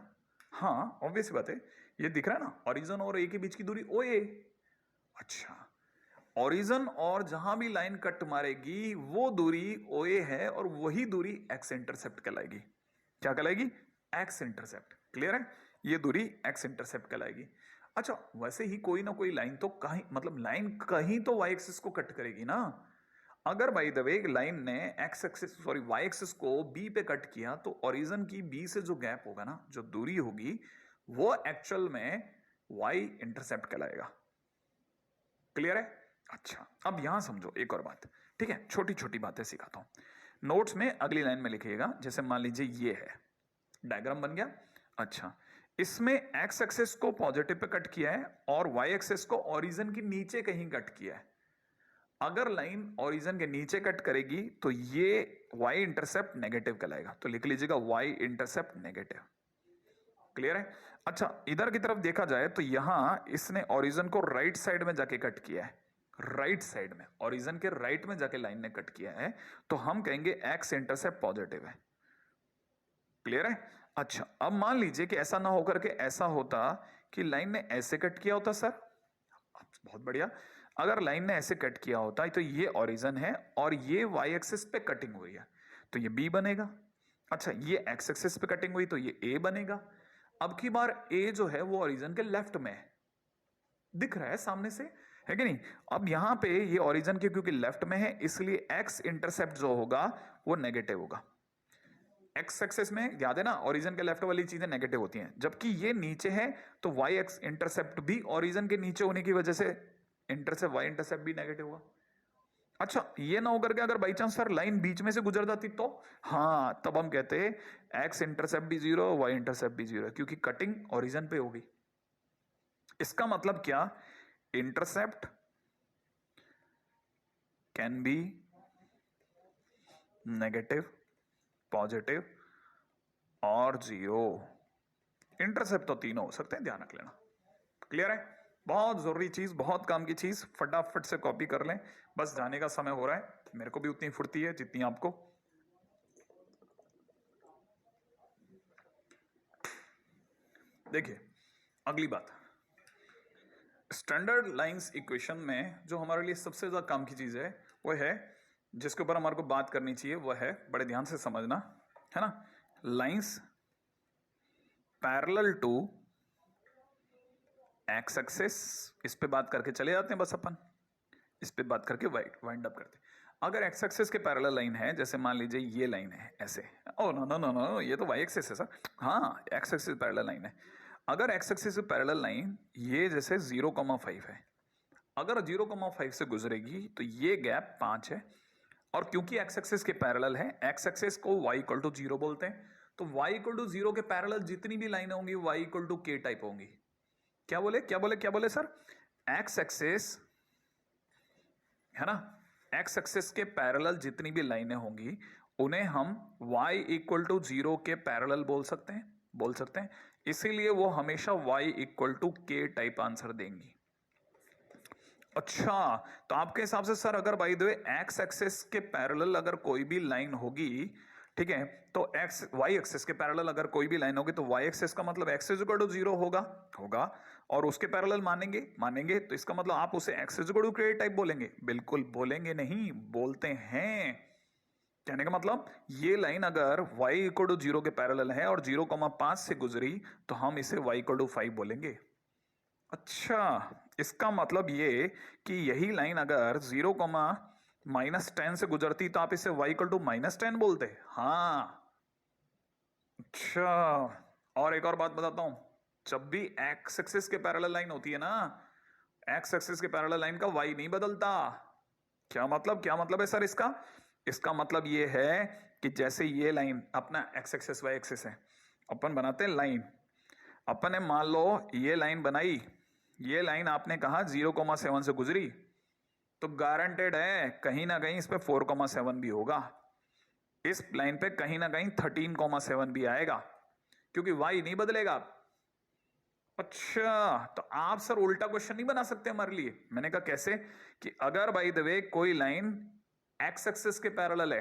Speaker 1: हाँ ऑब्वियस बात है, ये दिख रहा है ना, ओरिजिन और ए के बीच की दूरी ओ ए। अच्छा, ओरिजिन और जहां भी लाइन कट मारेगी वो दूरी ओ ए है, और वही दूरी एक्स इंटरसेप्ट कहलाएगी। क्या कहलाएगी, एक्स इंटरसेप्ट, क्लियर है, ये दूरी एक्स इंटरसेप्ट कहलाएगी। अच्छा वैसे ही कोई ना कोई लाइन तो कहीं, मतलब लाइन कहीं तो वाई एक्सिस को कट करेगी ना। अगर बाय द वे लाइन ने x axis sorry y axis को बी पे कट किया तो ओरिजिन की बी से जो गैप होगा ना, जो दूरी होगी, वो एक्चुअल में वाई इंटरसेप्ट कहलाएगा, क्लियर है। अच्छा अब यहां समझो एक और बात, ठीक है, छोटी छोटी बातें सिखाता हूं, नोट्स में अगली लाइन में लिखिएगा। जैसे मान लीजिए ये है, डायग्राम बन गया। अच्छा इसमें एक्स एक्सिस को पॉजिटिव पे कट किया है और वाई एक्सिस को ओरिजिन के नीचे कहीं कट किया है। अगर लाइन ओरिजिन के नीचे कट करेगी तो ये y इंटरसेप्ट नेगेटिव कहलाएगा, तो लिख लीजिएगा y इंटरसेप्ट नेगेटिव, क्लियर है। अच्छा इधर की तरफ देखा जाए तो यहां इसने ओरिजिन को राइट साइड में जाके कट किया है, राइट साइड में ओरिजिन के राइट में जाके लाइन ने कट किया है, तो हम कहेंगे x इंटरसेप्ट पॉजिटिव है, क्लियर है। अच्छा अब मान लीजिए कि ऐसा ना होकर के ऐसा होता कि लाइन ने ऐसे कट किया होता सर, बहुत बढ़िया, अगर लाइन ने ऐसे कट किया होता है तो ये ओरिजिन है और ये वाई एक्सिस पे कटिंग हुई है तो ये बी बनेगा। अच्छा ये एक्स एक्सिस पे कटिंग हुई तो ये ए बनेगा। अब की बार ए जो है वो ओरिजिन के लेफ्ट में है, दिख रहा है सामने से, है कि नहीं। अब यहां पे ये ओरिजिन के क्योंकि लेफ्ट में है इसलिए एक्स इंटरसेप्ट जो होगा वो नेगेटिव होगा। एक्स एक्सिस में याद है ना, ओरिजिन के लेफ्ट वाली चीजें नेगेटिव होती हैं, जबकि ये नीचे है तो वाई एक्स इंटरसेप्ट भी ओरिजिन के नीचे होने की वजह से इंटरसेप्ट वाई इंटरसेप्ट भी नेगेटिव होगा। अच्छा ये ना होकर के अगर बाई चांस सर लाइन बीच में से गुजर जाती तो, हाँ तब हम कहते हैं एक्स इंटरसेप्ट भी 0 वाई इंटरसेप्ट भी 0 क्योंकि कटिंग ओरिजिन पे होगी। इसका मतलब क्या, intercept can be negative, positive और 0। इंटरसेप्ट तो तीनों हो सकते हैं, ध्यान रख लेना, क्लियर है। बहुत जरूरी चीज, बहुत काम की चीज, फटाफट से कॉपी कर लें, बस जाने का समय हो रहा है, मेरे को भी उतनी फुर्ती है जितनी आपको। देखिए अगली बात, स्टैंडर्ड लाइंस इक्वेशन में जो हमारे लिए सबसे ज्यादा काम की चीज है वो है, जिसके ऊपर हमारे को बात करनी चाहिए, वो है, बड़े ध्यान से समझना, है ना, lines parallel to x axis. इस पे बात करके चले जाते हैं बस अपन, इस पे बात करके वाइंड अप करते हैं। अगर एक्स एक्सिस के पैरेलल लाइन है, जैसे मान लीजिए ये लाइन है ऐसे, oh no no no no, ये तो वाई एक्सिस है सर, हाँ एक्स एक्सिस पैरेलल लाइन है। अगर एक्स एक्सिस से पैरेलल लाइन ये जैसे 0,5 है, अगर 0,5 से गुजरेगी तो ये गैप 5 है, और क्योंकि एक्स एक्सिस के पैरेलल है, एक्स एक्सिस को y इक्वल टू 0 बोलते हैं, तो y इक्वल टू 0 के पैरेलल जितनी भी लाइनें होंगी y equal to k type होंगी। क्या बोले क्या बोले क्या बोले सर? एक्स एक्सिस है ना, एक्स एक्सिस के पैरेलल जितनी भी लाइनें होंगी उन्हें हम y इक्वल टू 0 के पैरेलल बोल सकते हैं, इसीलिए वो हमेशा y equal to k type answer देंगी। अच्छा, तो आपके हिसाब से सर अगर by the way x axis के पैरेलल अगर कोई भी लाइन होगी, ठीक है, तो एक्स वाई एक्सिस के पैरेलल अगर कोई भी लाइन होगी तो वाई एक्सिस का मतलब एक्स इज इक्वल टू 0 होगा, और उसके पैरेलल मानेंगे तो इसका मतलब आप उसे x is equal to k type बोलेंगे? बिल्कुल बोलेंगे नहीं, बोलते हैं। कहने का मतलब ये लाइन अगर y इक्वल टू 0 के पैरेलल है और 0,5 से गुजरी तो हम इसे y इक्वल टू 5 बोलेंगे। अच्छा, इसका मतलब ये कि यही लाइन अगर 0,-10 से गुजरती तो आप इसे y इक्वल टू -10 बोलते? हाँ। अच्छा, और एक और बात बताता हूं, जब भी एक्स एक्सिस के पैरेलल लाइन होती है ना, एक्स एक्सिस के पैरेलल लाइन का y नहीं बदलता। क्या मतलब है सर इसका? इसका मतलब ये है कि जैसे ये लाइन अपना एक्स एक्सिस वाई एक्सिस है, अपन बनाते हैं लाइन, अपन ने मान लो ये लाइन बनाई, ये लाइन आपने कहा 0,7 से गुजरी, तो गारंटेड है कहीं ना कहीं इस पे 4,7 भी होगा, इस लाइन पे कहीं ना कहीं 13,7 भी आएगा, क्योंकि y नहीं बदलेगा। अच्छा, तो आप सर उल्टा क्वेश्चन नहीं बना सकते हमारे लिए? मैंने कहा कैसे? कि अगर बाय द वे कोई लाइन एक्स एक्सिस के पैरेलल है,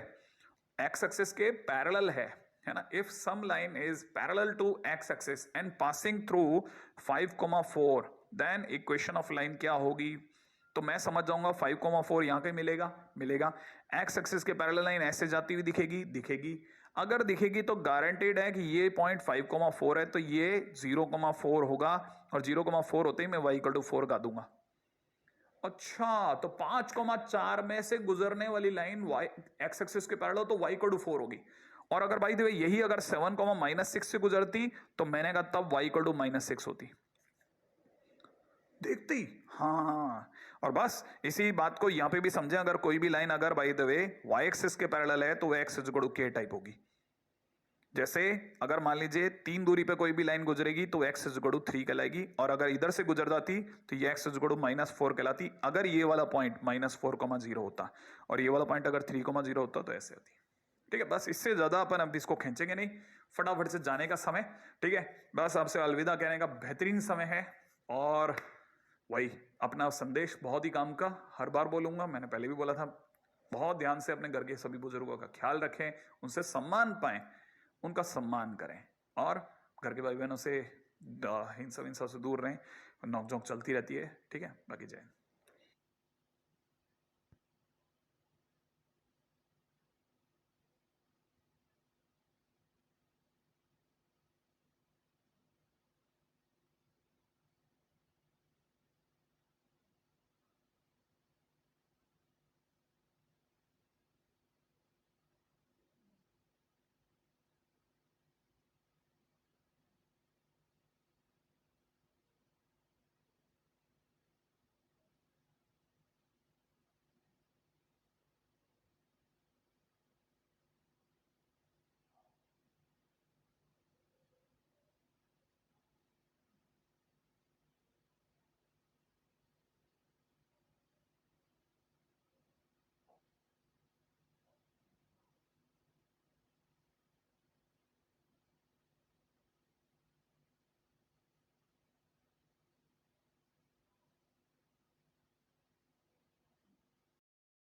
Speaker 1: एक्स एक्सिस के पैरेलल है ना, if some line is parallel to x axis and passing through 5,4, then equation of line क्या होगी? तो मैं समझ जाऊंगा 5,4 यहां पे मिलेगा। एक्स एक्सिस के पैरेलल लाइन ऐसे जाती हुई दिखेगी। अगर दिखेगी तो गारंटेड है कि ये पॉइंट 5,4 है, तो ये 0,4 होगा, और 0,4 होते ही मैं y इक्वल टू 4 का दूंगा। अच्छा, तो 5,4 में से गुजरने वाली लाइन y एक्स एक्सिस के पैरेलल तो y इक्वल टू 4 होगी, और अगर बाय द वे यही अगर 7,-6 से गुजरती तो मैंने कहा तब y इक्वल टू -6 होती। देखती, हाँ। और बस इसी बात को यहां पे भी समझें, अगर कोई भी लाइन अगर by the way y axis के पैरेलल है तो वो x equal to k type होगी। जैसे अगर मान लीजिए 3 दूरी पे कोई भी लाइन गुजरेगी तो x इक्वल टू 3 कहलाएगी, और अगर इधर से गुजर जाती तो ये x इक्वल टू -4 कहलाती, अगर ये वाला पॉइंट -4,0 होता और ये वाला पॉइंट अगर 3,0 होता तो ऐसे होती। ठीक है, बस इससे ज्यादा अपन अब इसको खींचेंगे नहीं, फटाफट से जाने का समय। ठीक है, बस आपसे अलविदा कहने का बेहतरीन समय है, और वही अपना संदेश बहुत ही काम का, हर बार बोलूंगा, मैंने पहले भी बोला था, बहुत ध्यान से अपने घर के सभी बुजुर्गों का ख्याल रखें, उनसे सम्मान पाएं, उनका सम्मान करें, और घर के भाई बहनों से हिंसा से दूर रहें, नोकझोंक चलती रहती है। ठीक है, बाकी जय।